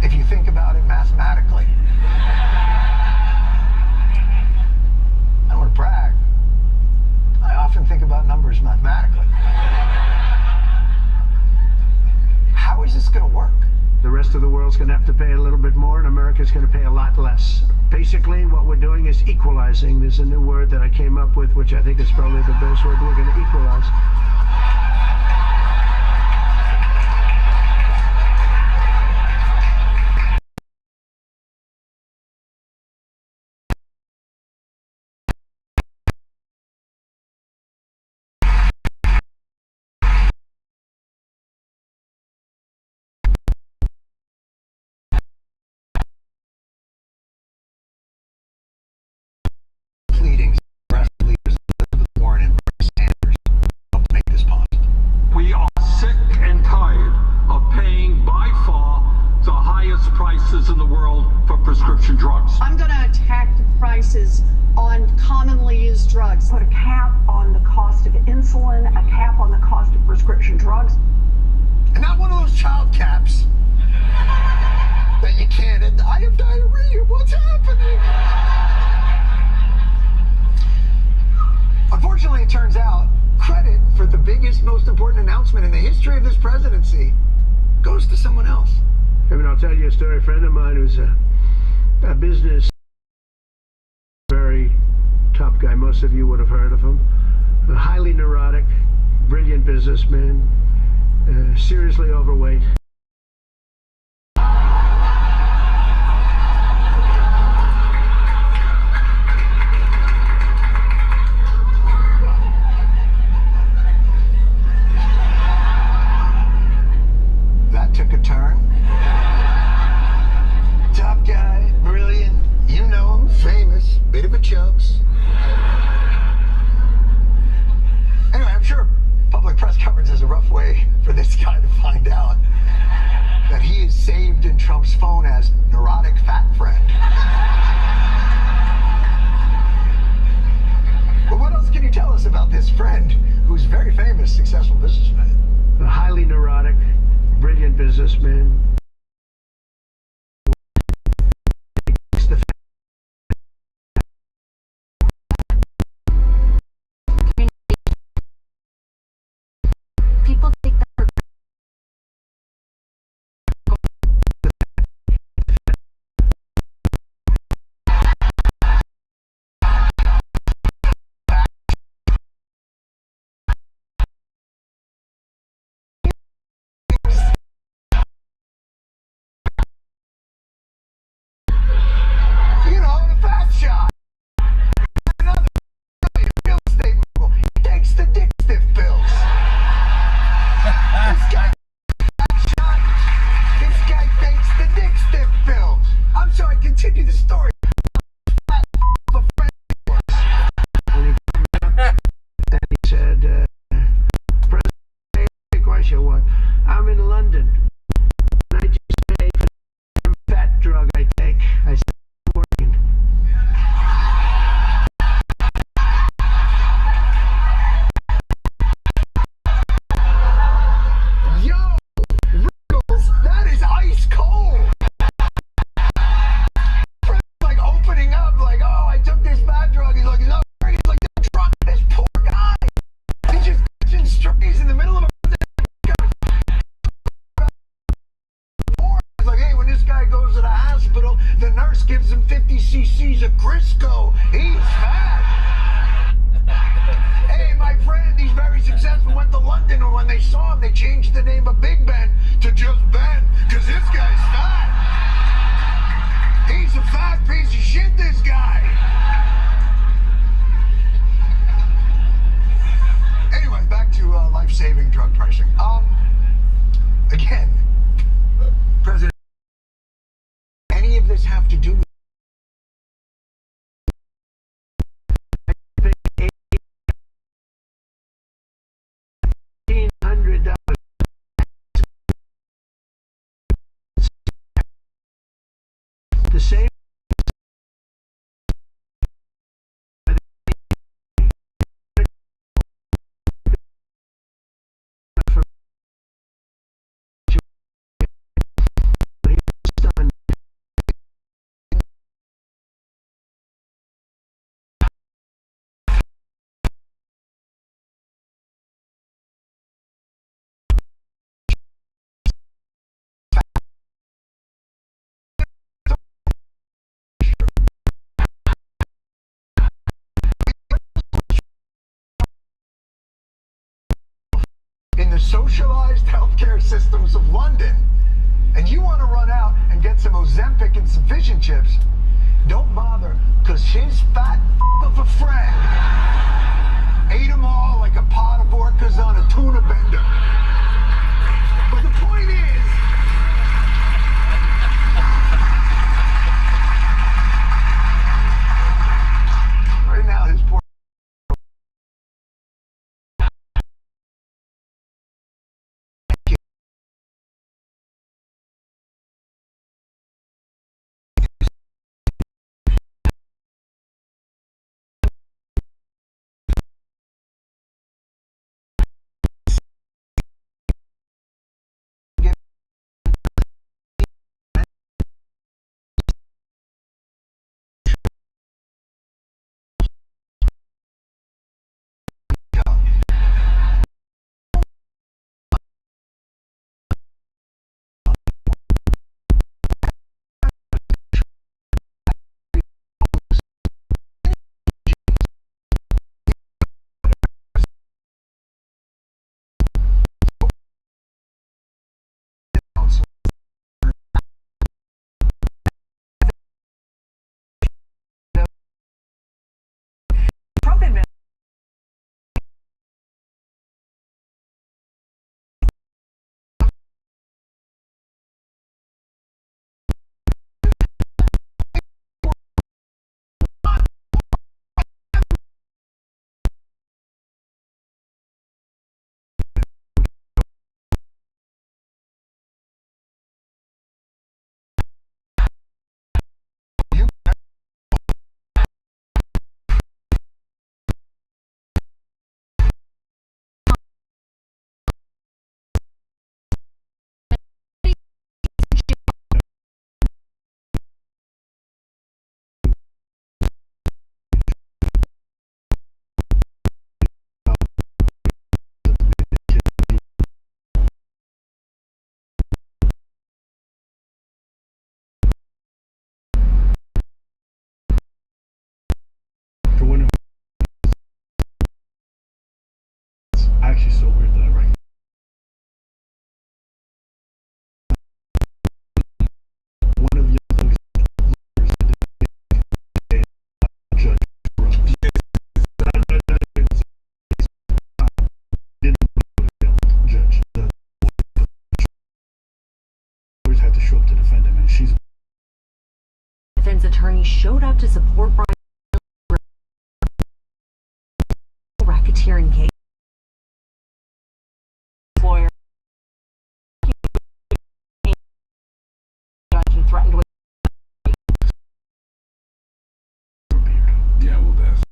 If you think about it mathematically. I don't want to brag. I often think about numbers mathematically. How is this going to work? The rest of the world's going to have to pay a little bit more, and America's going to pay a lot less. Basically, what we're doing is equalizing. There's a new word that I came up with, which I think is probably the best word. We're going to equalize. Pleadings, rest leaders, Elizabeth Warren and Bernie Sanders helped make this possible. We are sick and tired of paying by far the highest prices in the world for prescription drugs. I'm going to attack the prices on commonly used drugs. Put a cap on the cost of insulin, a cap on the cost of prescription drugs. And not one of those child caps that you can't. I have diarrhea. What's happening? Unfortunately, it turns out credit for the biggest, most important announcement in the history of this presidency goes to someone else. I mean, I'll tell you a story. A friend of mine who's a business, very top guy. Most of you would have heard of him. A highly neurotic, brilliant businessman, seriously overweight. That took a turn. Trump's phone as neurotic fat friend. But what else can you tell us about this friend who's very famous, successful businessman? A highly neurotic, brilliant businessman. People take that for You know, the fat shot. Another brilliant real estate mogul. He takes the dick stiff pills. This guy shot. This guy takes the dick stiff pills. I'm sorry, continue the story. And he said, President, big question, what? I'm in London. And I just paid for the fat drug I take. I said, I'm working. Yo, Rickles, that is ice cold. Fred's like opening up, like, oh, I took this bad drug. He's like, no, he's like, don't try this poor guy. He's just catching strays in the middle of a. It's like, hey, when this guy goes to the hospital, the nurse gives him 50 cc's of Crisco. He's fat. Hey, my friend, he's very successful, went to London, and when they saw him, they changed the name of Big Ben to just Ben, because this guy's fat. He's a fat piece of shit, this guy. Anyway, back to life-saving drug pricing. Again, President, any of this have to do with $1,800. The same. in the socialized healthcare systems of London, and you want to run out and get some Ozempic and some fish and chips, don't bother, because his fat of a friend ate them all like a pot of orcas on a tuna bender. But the point is, right now his poor showed up to support Brian racketeering case. Lawyer and threatened with. Yeah, well, that's.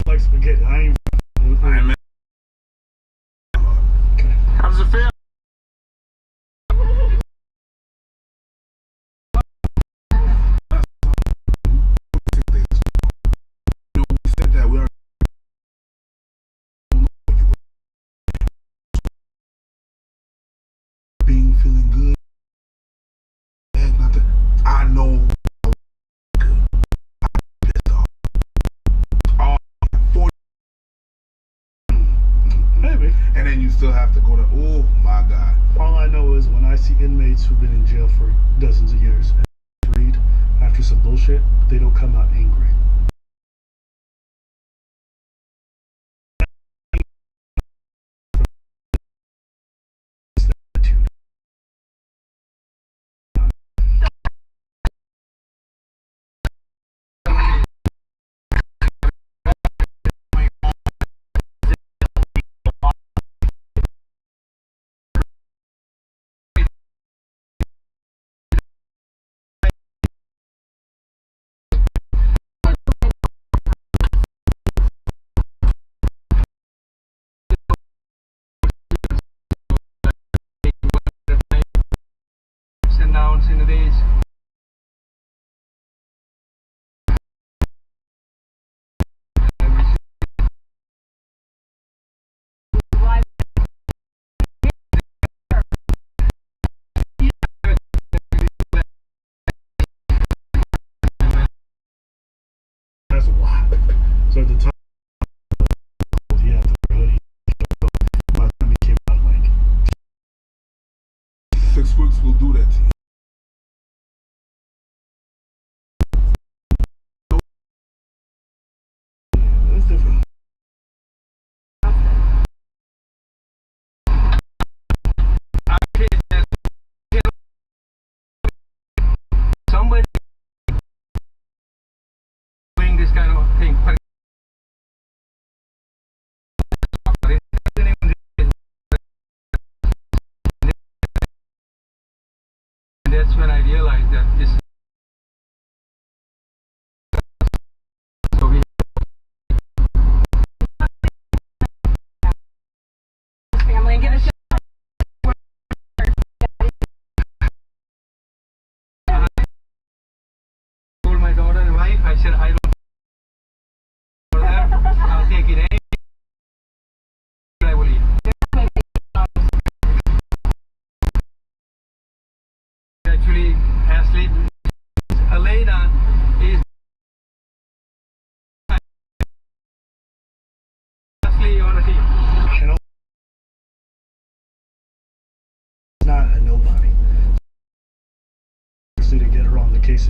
Like spaghetti. I ain't. How does it feel? We said that we are being feeling good. Not that I know. Maybe. And then you still have to go to, oh my God. All I know is when I see inmates who've been in jail for dozens of years and read after some bullshit, they don't come out angry. And downs in the days. That's a lot. So at the time, he had the hoodie. By the time he came out, like 6 weeks will do that to you. It's different. Somebody doing this kind of thing. That's when I realized that this. So we Family and get a shot. told my daughter and wife, I said, I don't for that. I'll take it any. I will eat. Actually, Ashley, Elena is Ashley on a team. And it's not a nobody. To get her on the case.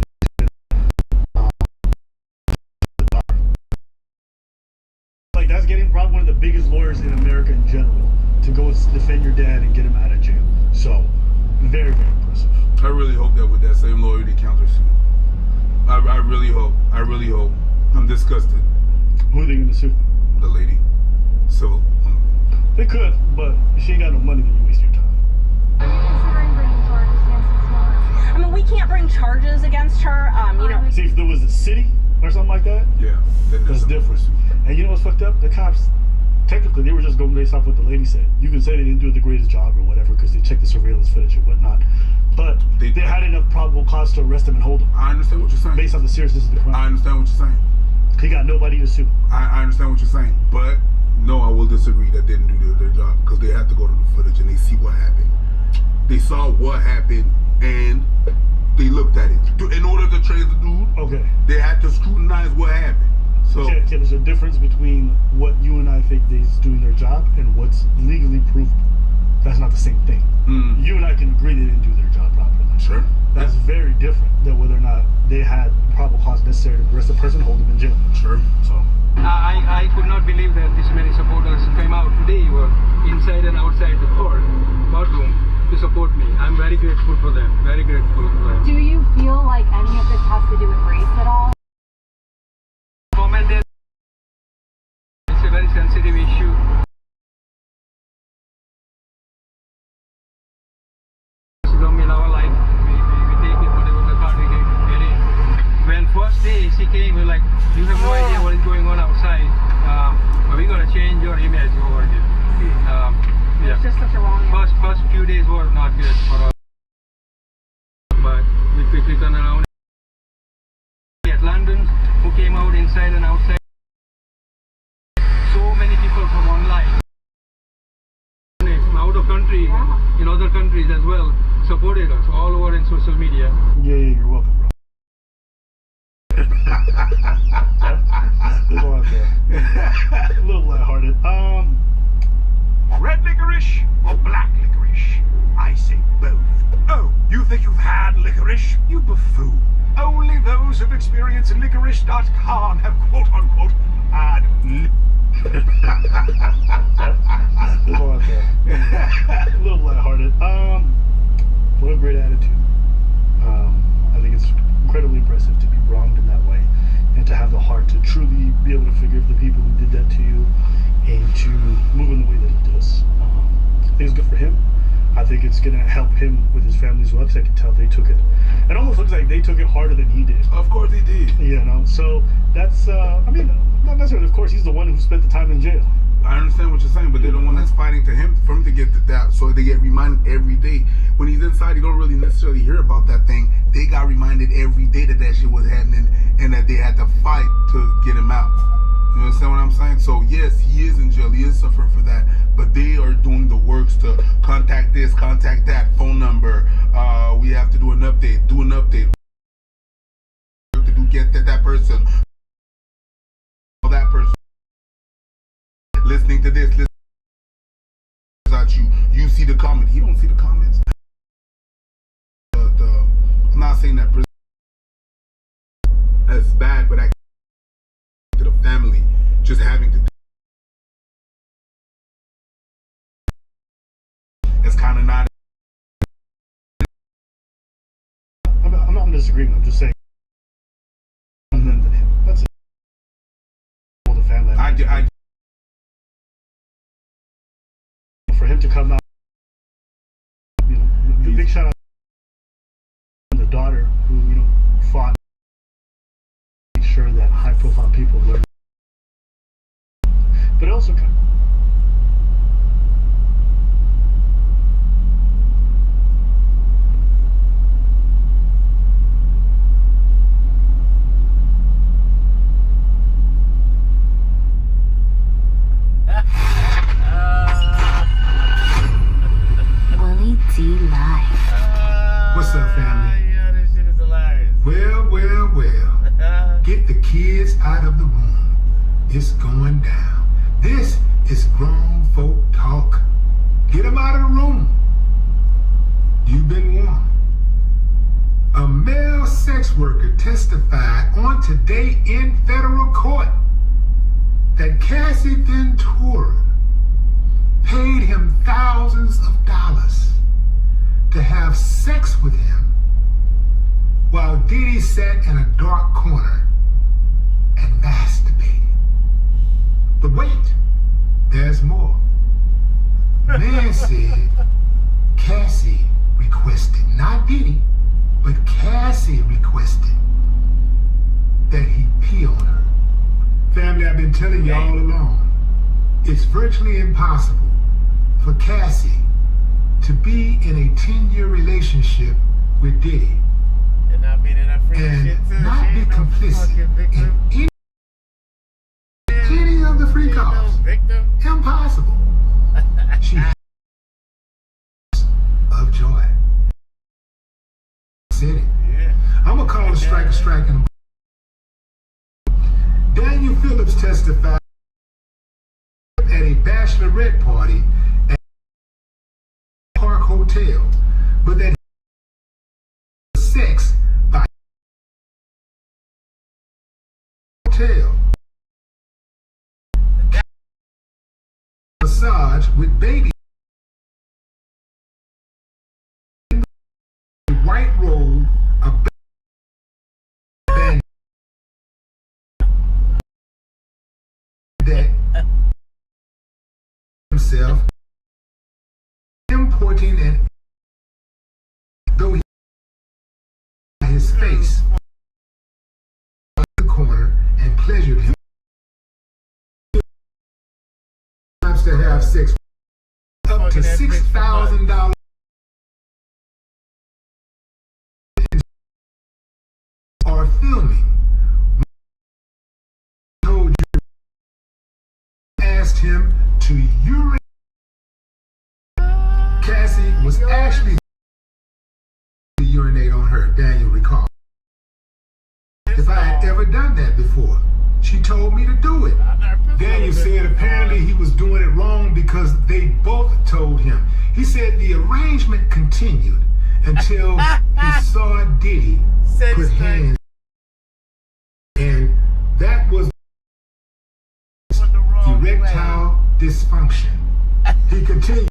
Like that's getting probably one of the biggest lawyers in America in general to go defend your dad and get him out of jail. So very, very impressive. I really hope that with that same lawyer they counters you. I really hope. I really hope. I'm disgusted. Who are they gonna sue? The lady. Civil. They could, but if she ain't got no money, then you waste your time. I mean, we can't bring charges against her. You know. See, if there was a city or something like that, yeah, that's different. And you know what's fucked up? The cops, technically, they were just going based off what the lady said. You can say they didn't do the greatest job or whatever because they checked the surveillance footage and whatnot. But they had enough probable cause to arrest him and hold him. I understand what you're saying. Based on the seriousness of the crime. I understand what you're saying. He got nobody to sue. I understand what you're saying. But, no, I will disagree that they didn't do their job because they had to go to the footage and they see what happened. They saw what happened and they looked at it. In order to trace the dude, okay, they had to scrutinize what happened. So okay, there's a difference between what you and I think they're doing their job and what's legally provable. That's not the same thing. You and I can agree they didn't do their job properly. Sure. That's very different than whether or not they had probable cause cause necessary to arrest the person, hold them in jail. Sure. So. I could not believe that this many supporters came out today, were inside and outside the courtroom to support me. I'm very grateful for them. Very grateful for them. Do you feel like any of this has to do with race at all? Commented. It's a very sensitive issue. In our life, we take it whatever the card we get in. When first day she came, we were like, you have no idea what is going on outside. But we're gonna change your image over here. Yeah. It's just such a wrong image. First few days were not good for us, but we quickly turned around. At London, who came out inside and outside. So many people from online, out of country, in other countries as well, supported us all over in social media. Yeah, you're welcome, bro. There's a lot there. A little lighthearted. Red licorice or black licorice? I say both. Oh, you think you've had licorice? You buffoon. Only those who've experienced licorice.com have quote-unquote had There's a lot there. A little lighthearted. What a great attitude. I think it's incredibly impressive to be wronged in that way and to have the heart to truly be able to forgive the people who did that to you and to move in the way that he does. I think it's good for him. I think it's going to help him with his family as well, because I can tell they took it. It almost looks like they took it harder than he did. Of course he did. You know, so that's, I mean, not necessarily, of course, he's the one who spent the time in jail. I understand what you're saying, but they're the one that's fighting for him to get that, so they get reminded every day. When he's inside, you don't really necessarily hear about that thing. They got reminded every day that shit was happening and that they had to fight to get him out. You understand what I'm saying? So yes, he is in jail, he is suffering for that, but they are doing the works to contact this, contact that, phone number, we have to do an update, to get that person, that person. Listening to this, you see the comment. He don't see the comments. I'm not saying that that's bad, but I to the family just having to. It's kind of not. I'm not disagreeing. I'm just saying. Than him. That's it. The family. For him to come out, you know, the big shout out to the daughter who, you know, fought to make sure that high profile people learn. But it also kind of, What's up, family? Yeah, this shit is hilarious. Well. Get the kids out of the room. It's going down. This is grown folk talk. Get them out of the room. You've been warned. A male sex worker testified on today in federal court that Cassie Ventura paid him thousands of dollars to have sex with him while Diddy sat in a dark corner and masturbated. But wait, there's more. Man said Cassie requested, not Diddy, but Cassie requested that he pee on her. Family, I've been telling you all along, it's virtually impossible for Cassie to be in a 10-year relationship with Diddy and not be complicit in any of the freak offs. Impossible. She of joy. Said it. Yeah. I'm gonna call a strike a strike. Daniel Phillips testified at a bachelorette party at Park Hotel, but that sex with baby in the white robe, a band that himself importing and though he had his face in the corner and pleasured him to have sex up to $6,000 are filming. Told you, asked him to urinate. Cassie was actually to urinate on her, Daniel recalled. If I had ever done that before, she told me to do it. Daniel said apparently he was doing it wrong because they both told him. He said the arrangement continued until he saw Diddy put hands, and that was erectile dysfunction. He continued.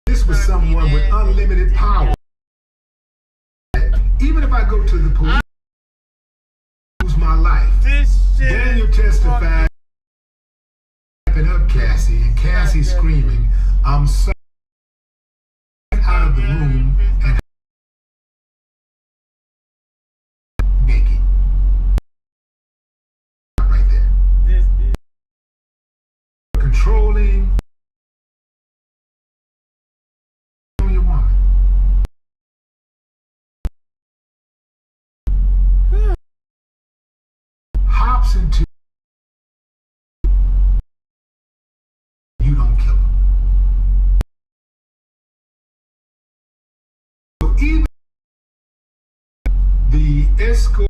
This was someone with unlimited power. Even if I go to the police, lose my life. Daniel testified, wrapping up Cassie, and Cassie screaming, "I'm sorry," out of the room and naked. Right there. Controlling your woman. Hops into you don't kill him. So even the escort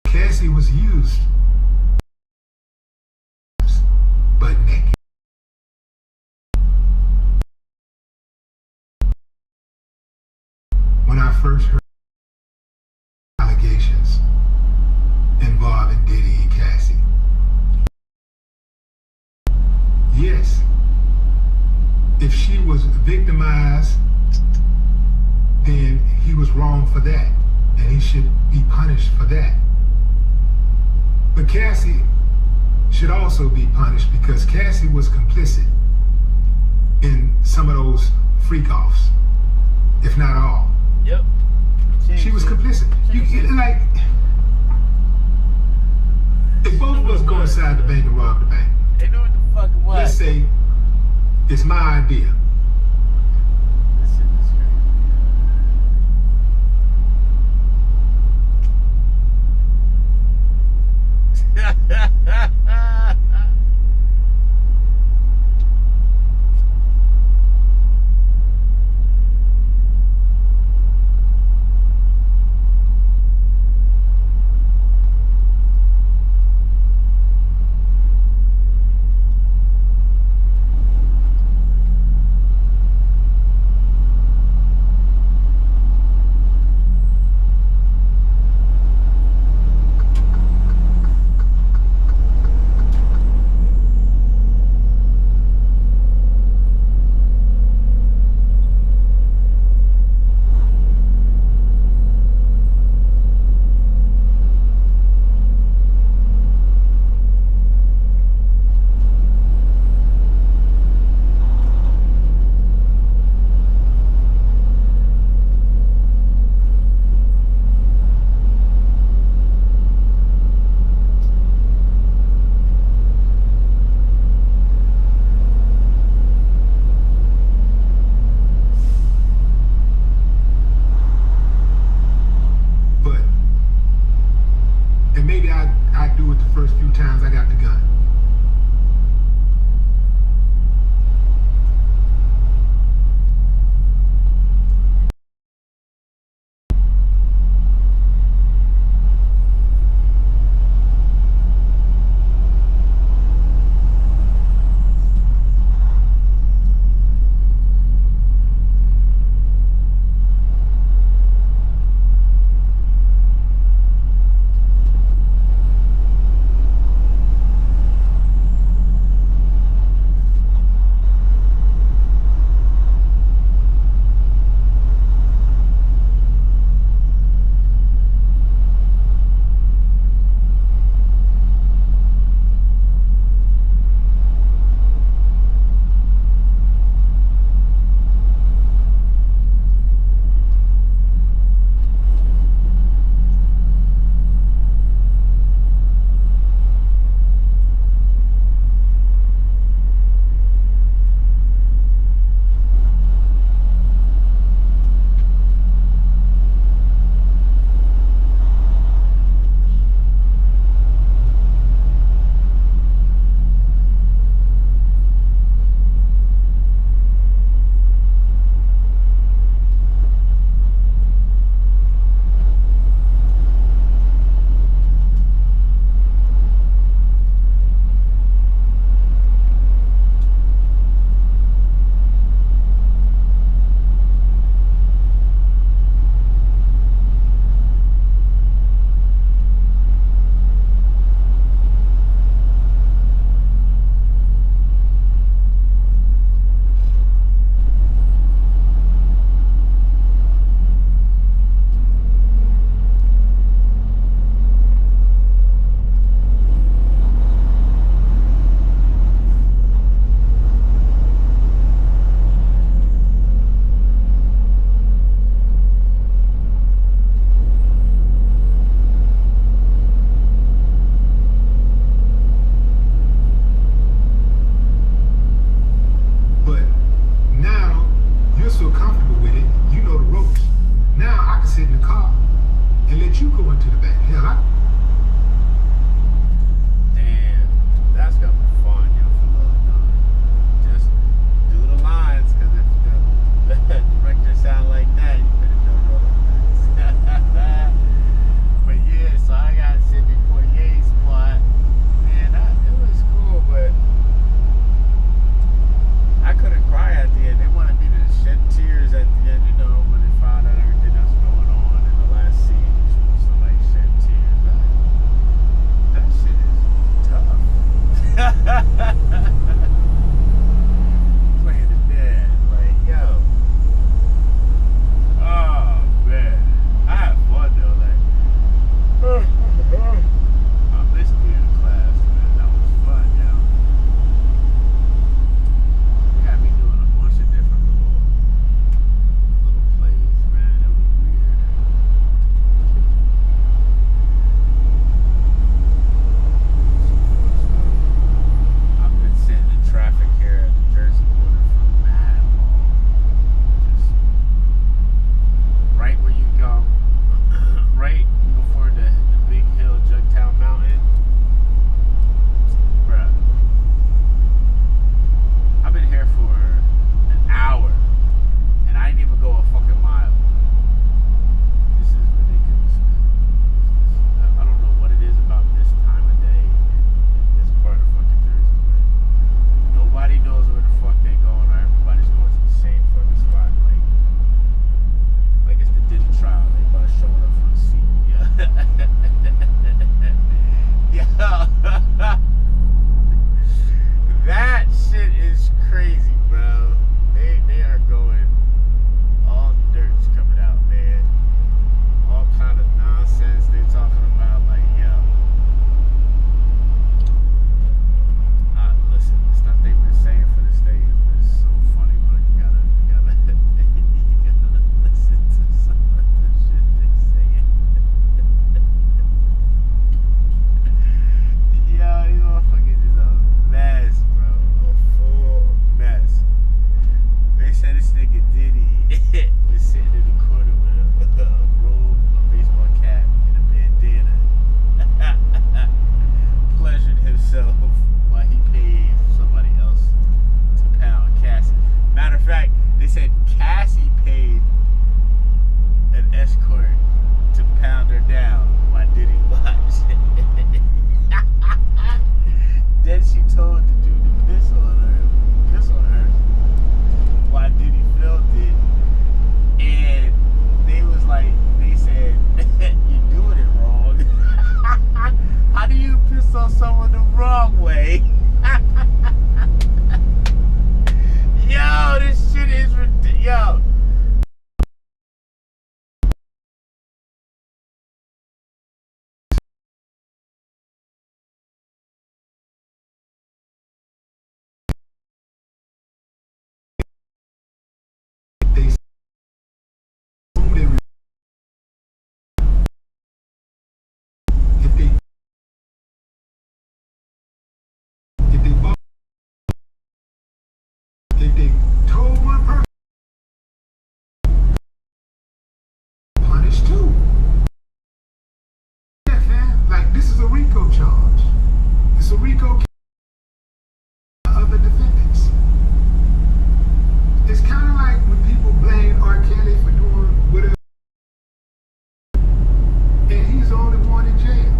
Cassie was used but naked. When I first heard allegations involving Diddy and Cassie, yes, if she was victimized, then he was wrong for that, and he should be punished for that. But Cassie should also be punished because Cassie was complicit in some of those freak-offs, if not all. Yep. She was complicit. You like, if both of us go inside the bank and rob the bank, They know what the fuck it was. let's say it's my idea. This shit is crazy. think they told one person punished too. Yeah, fam. Like, this is a RICO charge. It's a RICO of the defendants. It's kind of like when people blame R. Kelly for doing whatever, and he's the only one in jail.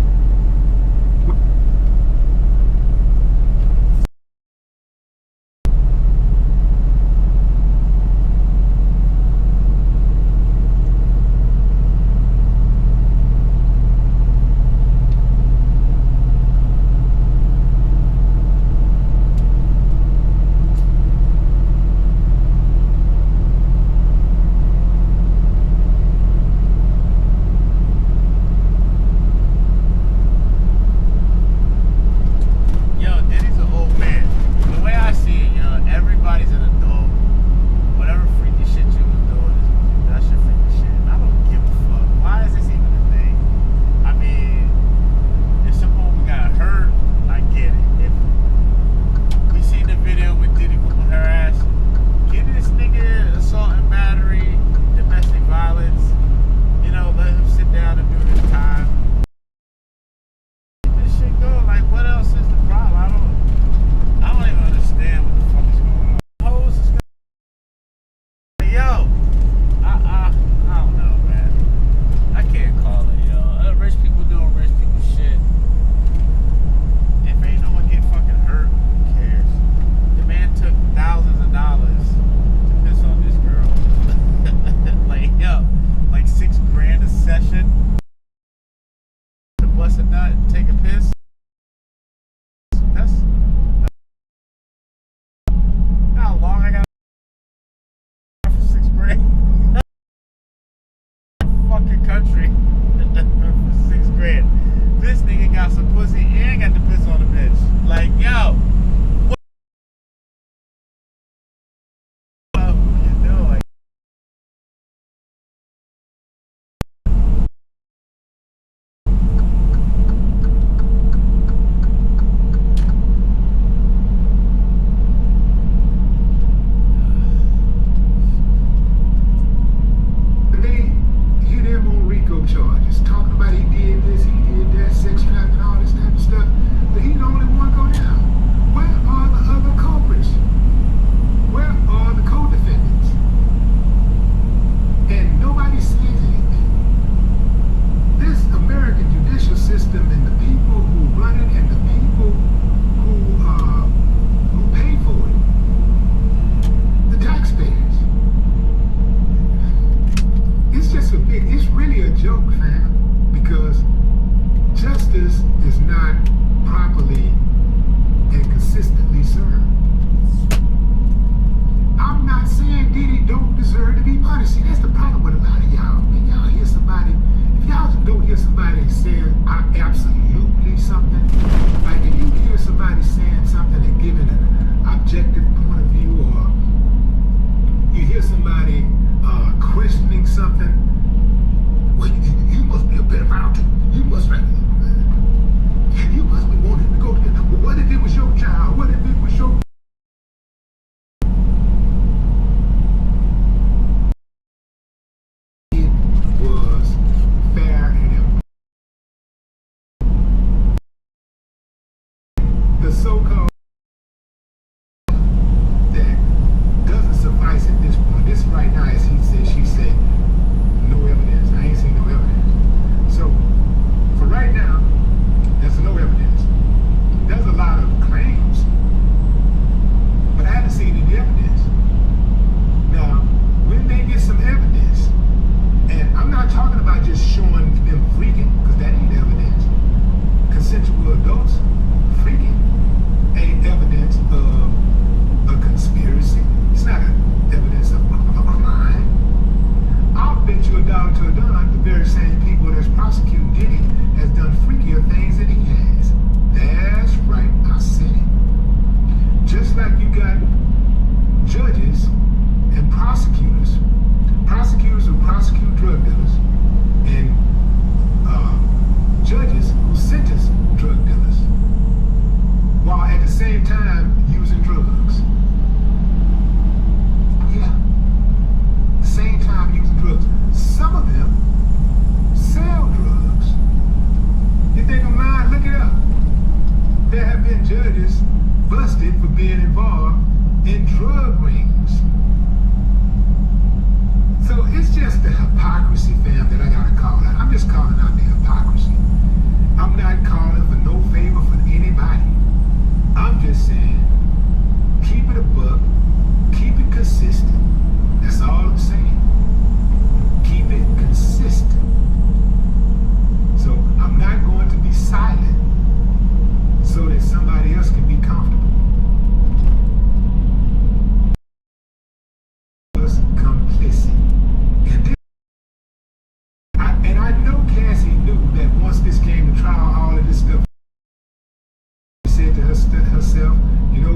Country for $6,000. This nigga got some pussy and got the piss on the bitch. Like, yo, what are you doing? Charges, talking about he did this, he did that, sex trafficking, all this type of stuff, but he the only one go down. Well, drug rings. So it's just the hypocrisy, fam, that I gotta call out. I'm just calling out the hypocrisy. I'm not calling for no favor for anybody. I'm just saying, keep it a buck, keep it consistent. That's all I'm saying. Keep it consistent. So I'm not going to be silent so that somebody else can be comfortable. Was complicit. And I know Cassie knew that once this came to trial, all of this stuff, she said to herself, you know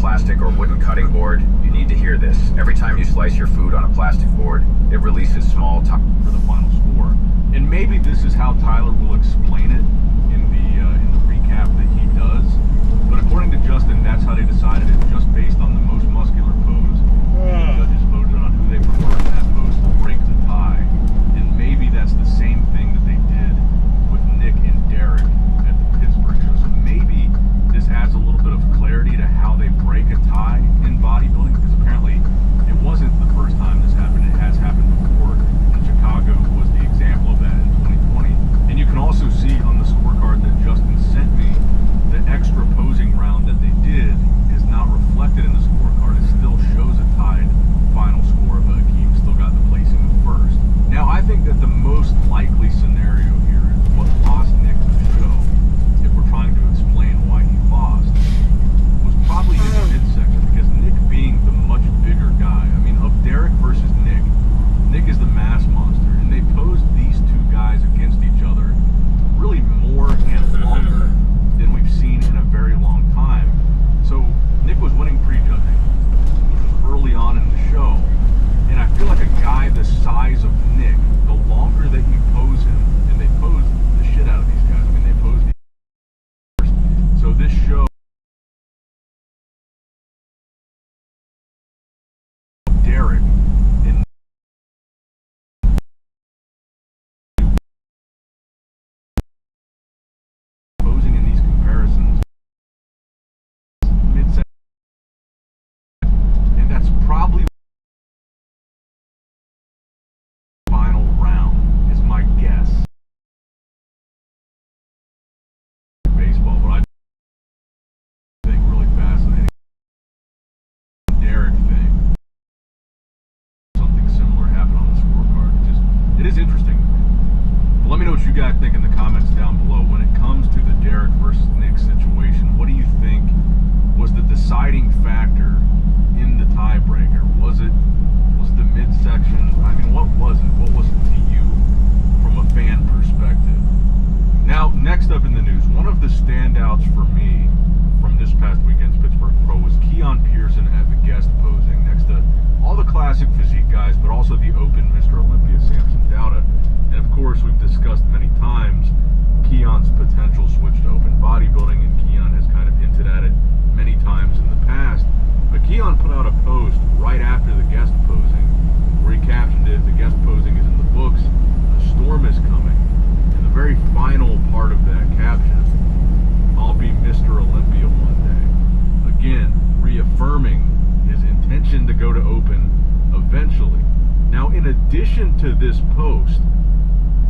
plastic or wooden cutting board, you need to hear this. Every time you slice your food on a plastic board, it releases small for the final score. And maybe this is how Tyler will explain it in the recap that he does. But according to Justin, that's how they decided it, just based on the most muscular pose. The judges voted on who they prefer in that pose to break the tie. And maybe that's the same thing that they did with Nick and Derek at the Pittsburgh show. So maybe this adds a little bit of clarity to how they break a tie in bodybuilding, because apparently it wasn't the first time this happened. It has happened before. And Chicago was the example of that in 2020. And you can also see on the scorecard that Justin sent me, the extra posing round that they did is not reflected in the scorecard. It still shows a tied final score, but Hakeem still got the placing of first. Now, I think that the most likely scenario here is what lost Nick the show, if we're trying to explain why he lost, was probably his midsection, because Nick being the much bigger guy, I mean, of Derek versus Nick, Nick is the mass monster, and they posed these two guys against each other really more and longer than we've seen in a very long time. So Nick was winning prejudging, which was early on in the show, and I feel like a guy the size of Nick, the longer that you pose him, and they posed the shit out of these guys. I mean, they posed first. So this show, Derek and posing in these comparisons, mid-set, and that's probably final round, is my guess. Baseball, but I think really fascinating. Derek thing. Something similar happened on the scorecard. It is interesting. But let me know what you guys think in the comments down below. When it comes to the Derek versus Nick situation, what do you think was the deciding factor in the tiebreaker? Was it the midsection? I mean, what was it? What was it to you from a fan perspective? Now, next up in the news, one of the standouts for me from this past weekend's Pittsburgh Pro was Keon Pearson at the guest posing next to all the classic physique guys, but also the open Mr. Olympia Samson Dauda. And of course, we've discussed many times Keon's potential switch to open bodybuilding, and Keon has kind of hinted at it many times in the past. But Keon put out a post right after the guest posing where he captioned it, "The guest posing is in the books, a storm is coming." And the very final part of that caption, "I'll be Mr. Olympia one day." Again, reaffirming his intention to go to open eventually. Now, in addition to this post,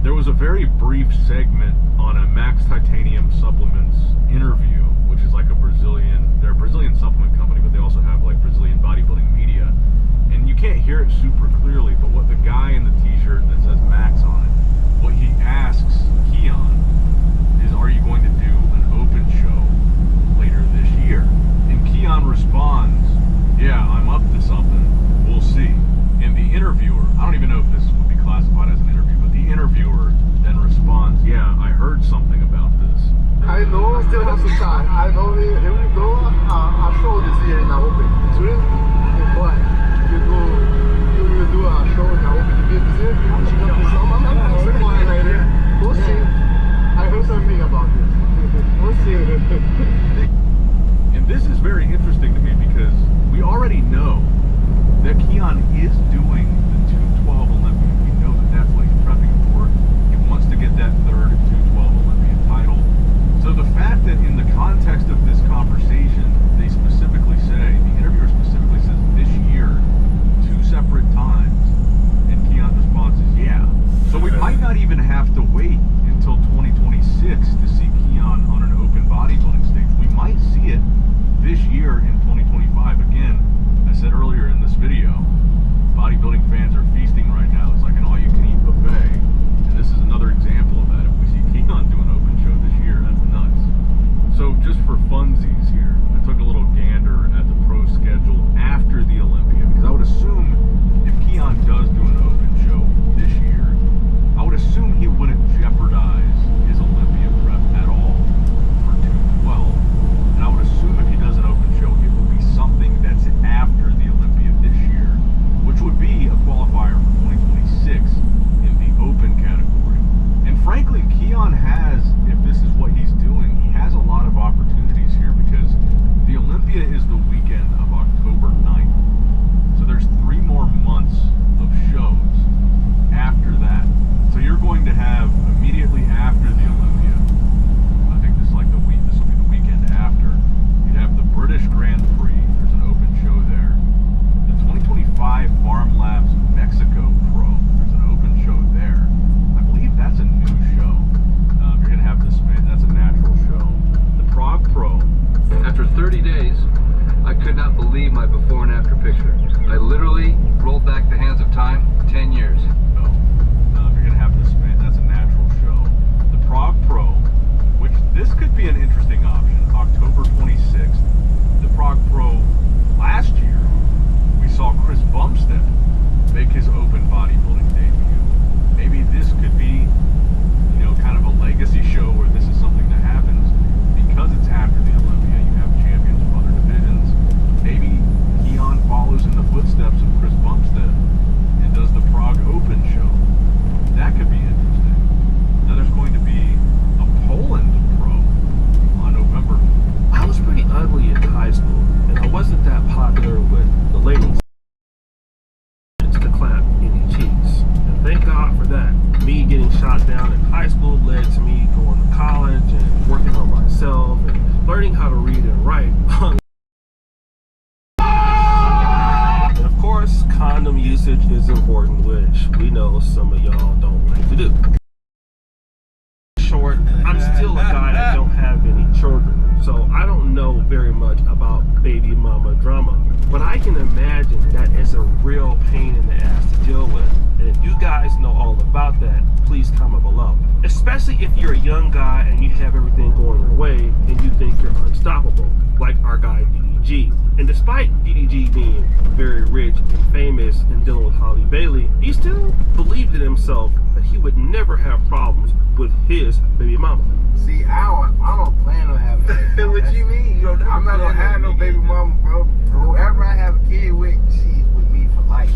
there was a very brief segment on a Max Titanium Supplements interview, which is like they're a Brazilian supplement company, but they also have like Brazilian bodybuilding media. And you can't hear it super clearly, but what the guy in the t-shirt that says Max on it, what he asks Keon is, are you going to do an open show later this year? And Keon responds, yeah, I'm up to something, we'll see. And the interviewer, I don't even know if this would be classified as an interview, but the interviewer then responds, yeah, I heard something about this. I know we still have some time. I know we will go a show this year in our open. It's really important. You will do a show in our open this year. my before and after picture. I literally rolled back the hands of time 10 years. No, if you're gonna have to spend, that's a natural show. The Prague Pro, which this could be an interesting option. October 26th, the Prague Pro. Last year, we saw Chris Bumstead make his open bodybuilding debut. Maybe this could be, kind of a legacy show where this is something that happens because it's after the Olympia. You have champions of other divisions. Maybe Keon follows in the footsteps of Chris Bumstead and does the Prague Open show. That could be interesting. Now there's going to be a Poland Pro on November. I was pretty ugly in high school, and I wasn't that popular with the ladies to clap any cheeks. And thank God for that. Me getting shot down in high school led to me going to college and working on myself and learning how to read and write. And of course, condom usage is important, which we know some of y'all don't like to do. Short, I'm still a guy that don't have any children, so I don't know very much about baby mama drama, but I can imagine that it's a real pain in the ass to deal with. And if you guys know all about that, please comment below. Especially if you're a young guy and you have everything going your way and you think you're unstoppable, like our guy DDG. And despite DDG being very rich and famous and dealing with Holly Bailey, he still believed in himself that he would never have problems with his baby mama. See, I don't plan on having that. What you mean? You don't I'm not gonna have no baby mama, bro. Whoever I have a kid with, she's with me for life.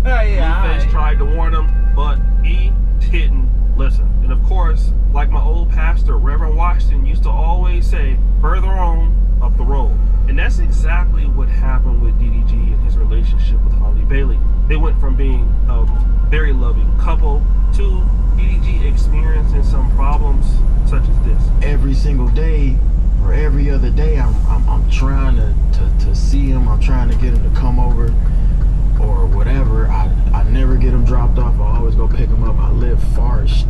Blueface tried to warn him, but he didn't listen. And of course, like my old pastor, Reverend Washington, used to always say, further on up the road. And that's exactly what happened with DDG and his relationship with Holly Bailey. They went from being a very loving couple to DDG experiencing some problems such as this. Every single day or every other day, I'm trying to see him. I'm trying to get him to come over or whatever. I never get him dropped off. I always go pick him up. I live far as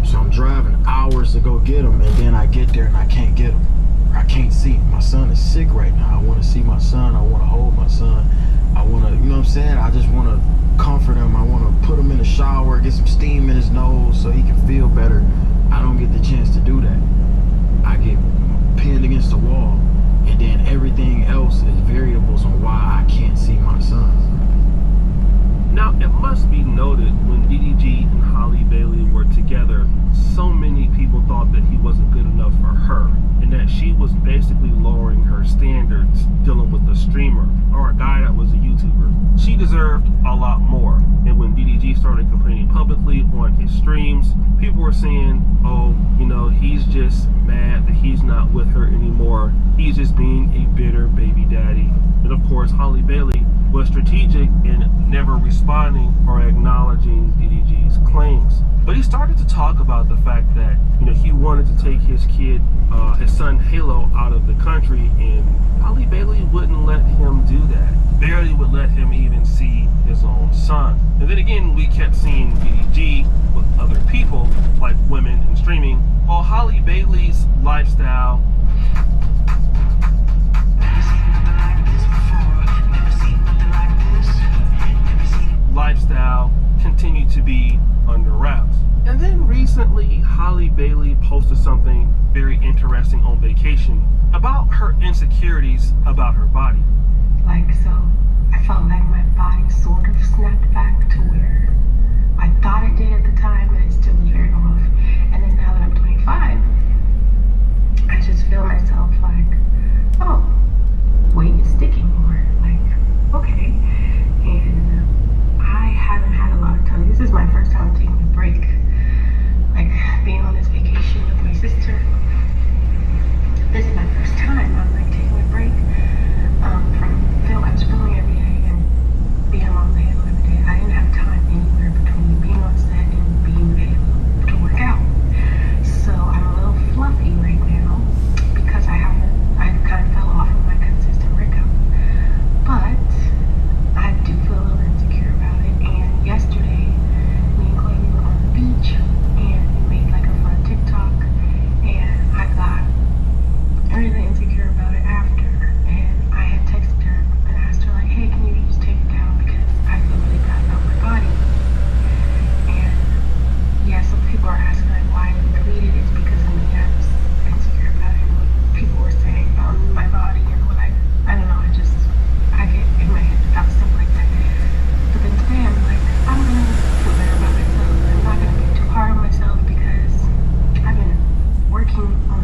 so I'm driving hours to go get him, and then I get there and I can't get him. I can't see him. My son is sick right now. I want to see my son. I want to hold my son. I want to, you know what I'm saying? I just want to comfort him. I want to put him in the shower, get some steam in his nose so he can feel better. I don't get the chance to do that. I get pinned against the wall, and then everything else is variables on why I can't see my son. Now, it must be noted, when DDG and Holly Bailey were together, so many people thought that he wasn't good enough for her, and that she was basically lowering her standards dealing with a streamer or a guy that was a YouTuber. She deserved a lot more. And when DDG started complaining publicly on his streams, people were saying, oh, he's just mad that he's not with her anymore. He's just being a bitter baby daddy. And of course, Holly Bailey was strategic in never responding or acknowledging DDG's claims. But he started to talk about the fact that, he wanted to take his kid, his son Halo, out of the country, and Holly Bailey wouldn't let him do that. Barely would let him even see his own son. And then again, we kept seeing DDG with other people, like women and streaming, while Holly Bailey's lifestyle continued to be under wraps. And then recently, Holly Bailey posted something very interesting on vacation about her insecurities about her body. So, I felt like my body sort of snapped back to where I thought it did at the time, but it still was very off. And then now that I'm 25, I just feel myself like, oh, weight is sticking more. Okay. And I haven't had a lot of time. This is my first time taking a break. Being on this vacation with my sister. This is my first time. I'm taking a break from film. I was filming every day and being on the Halo every day. I didn't have time anywhere between being on set and being with Halo to work out. So I'm a little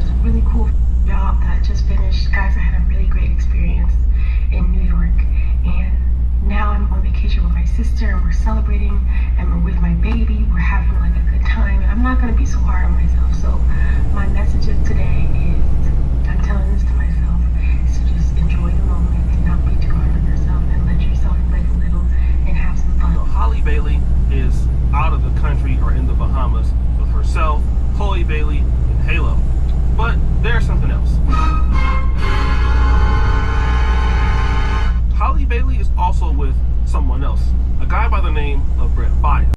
was a really cool job that I just finished. Guys, I had a really great experience in New York, and now I'm on vacation with my sister, and we're celebrating, and we're with my baby. We're having like a good time, and I'm not going to be so hard on myself. So my message of today is, I'm telling this to myself, is to just enjoy the moment and not be too hard on yourself, and let yourself break a little and have some fun. Holly Bailey is out of the country or in the Bahamas with herself, Chloe Bailey, and Halo. But there's something else. Holly Bailey is also with someone else, a guy by the name of Brent Faiyaz.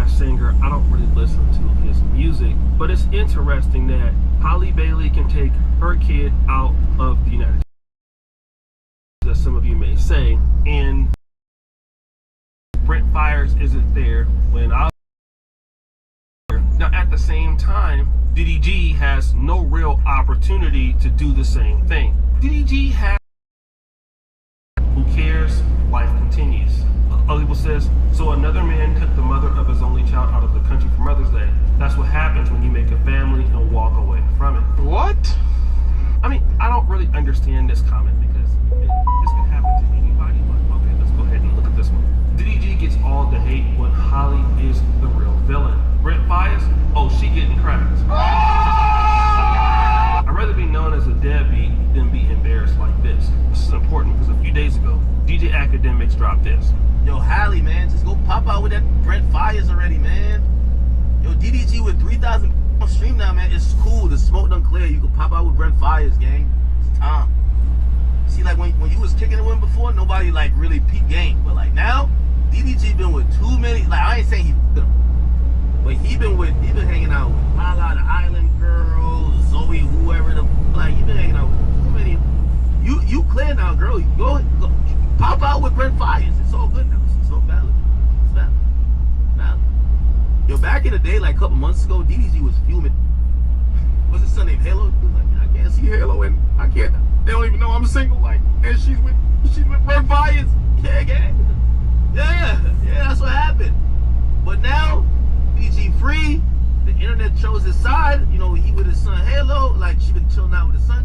Singer. I don't really listen to his music, but it's interesting that Holly Bailey can take her kid out of the United States, as some of you may say, and Brent Faiyaz isn't there when I was there. Now, at the same time, DDG has no real opportunity to do the same thing. DDG has who cares, life continues. Oliver says, so another man took the mother of his only child out of the country for Mother's Day. That's what happens when you make a family and walk away from it. What? I mean, I don't really understand this comment because this can happen to anybody, but okay, let's go ahead and look at this one. DDG gets all the hate when Holly is the real villain. Brent Faiyaz, oh, she getting cracked. I'd rather be known as a deadbeat than be embarrassed like this. This is important because a few days ago, DJ Academics dropped this. Yo, Halle, man, just go pop out with that Brent Faiyaz already, man. Yo, DDG with 3,000 on stream now, man. It's cool. The smoke done clear. You can pop out with Brent Faiyaz, gang. It's time. See, like when you was kicking it with him before, nobody like really peep game. But like now, DDG been with too many. Like I ain't saying he, but he been hanging out with Lala, the Island Girls, Zoe, whoever the like. He been hanging out with too many. You clear now, girl. Go pop out with Brent Faiyaz. It's all good now. It's all valid. It's valid. Yo, back in the day, like a couple months ago, DDG was fuming. What's his son named Halo? He was like, I can't see Halo, and I can't. They don't even know I'm single. Like, and she's with Brent Faiyaz. Yeah, gang. Yeah, that's what happened. But now, DDG free. The internet chose his side. You know, he with his son Halo. Like, she been chilling out with his son.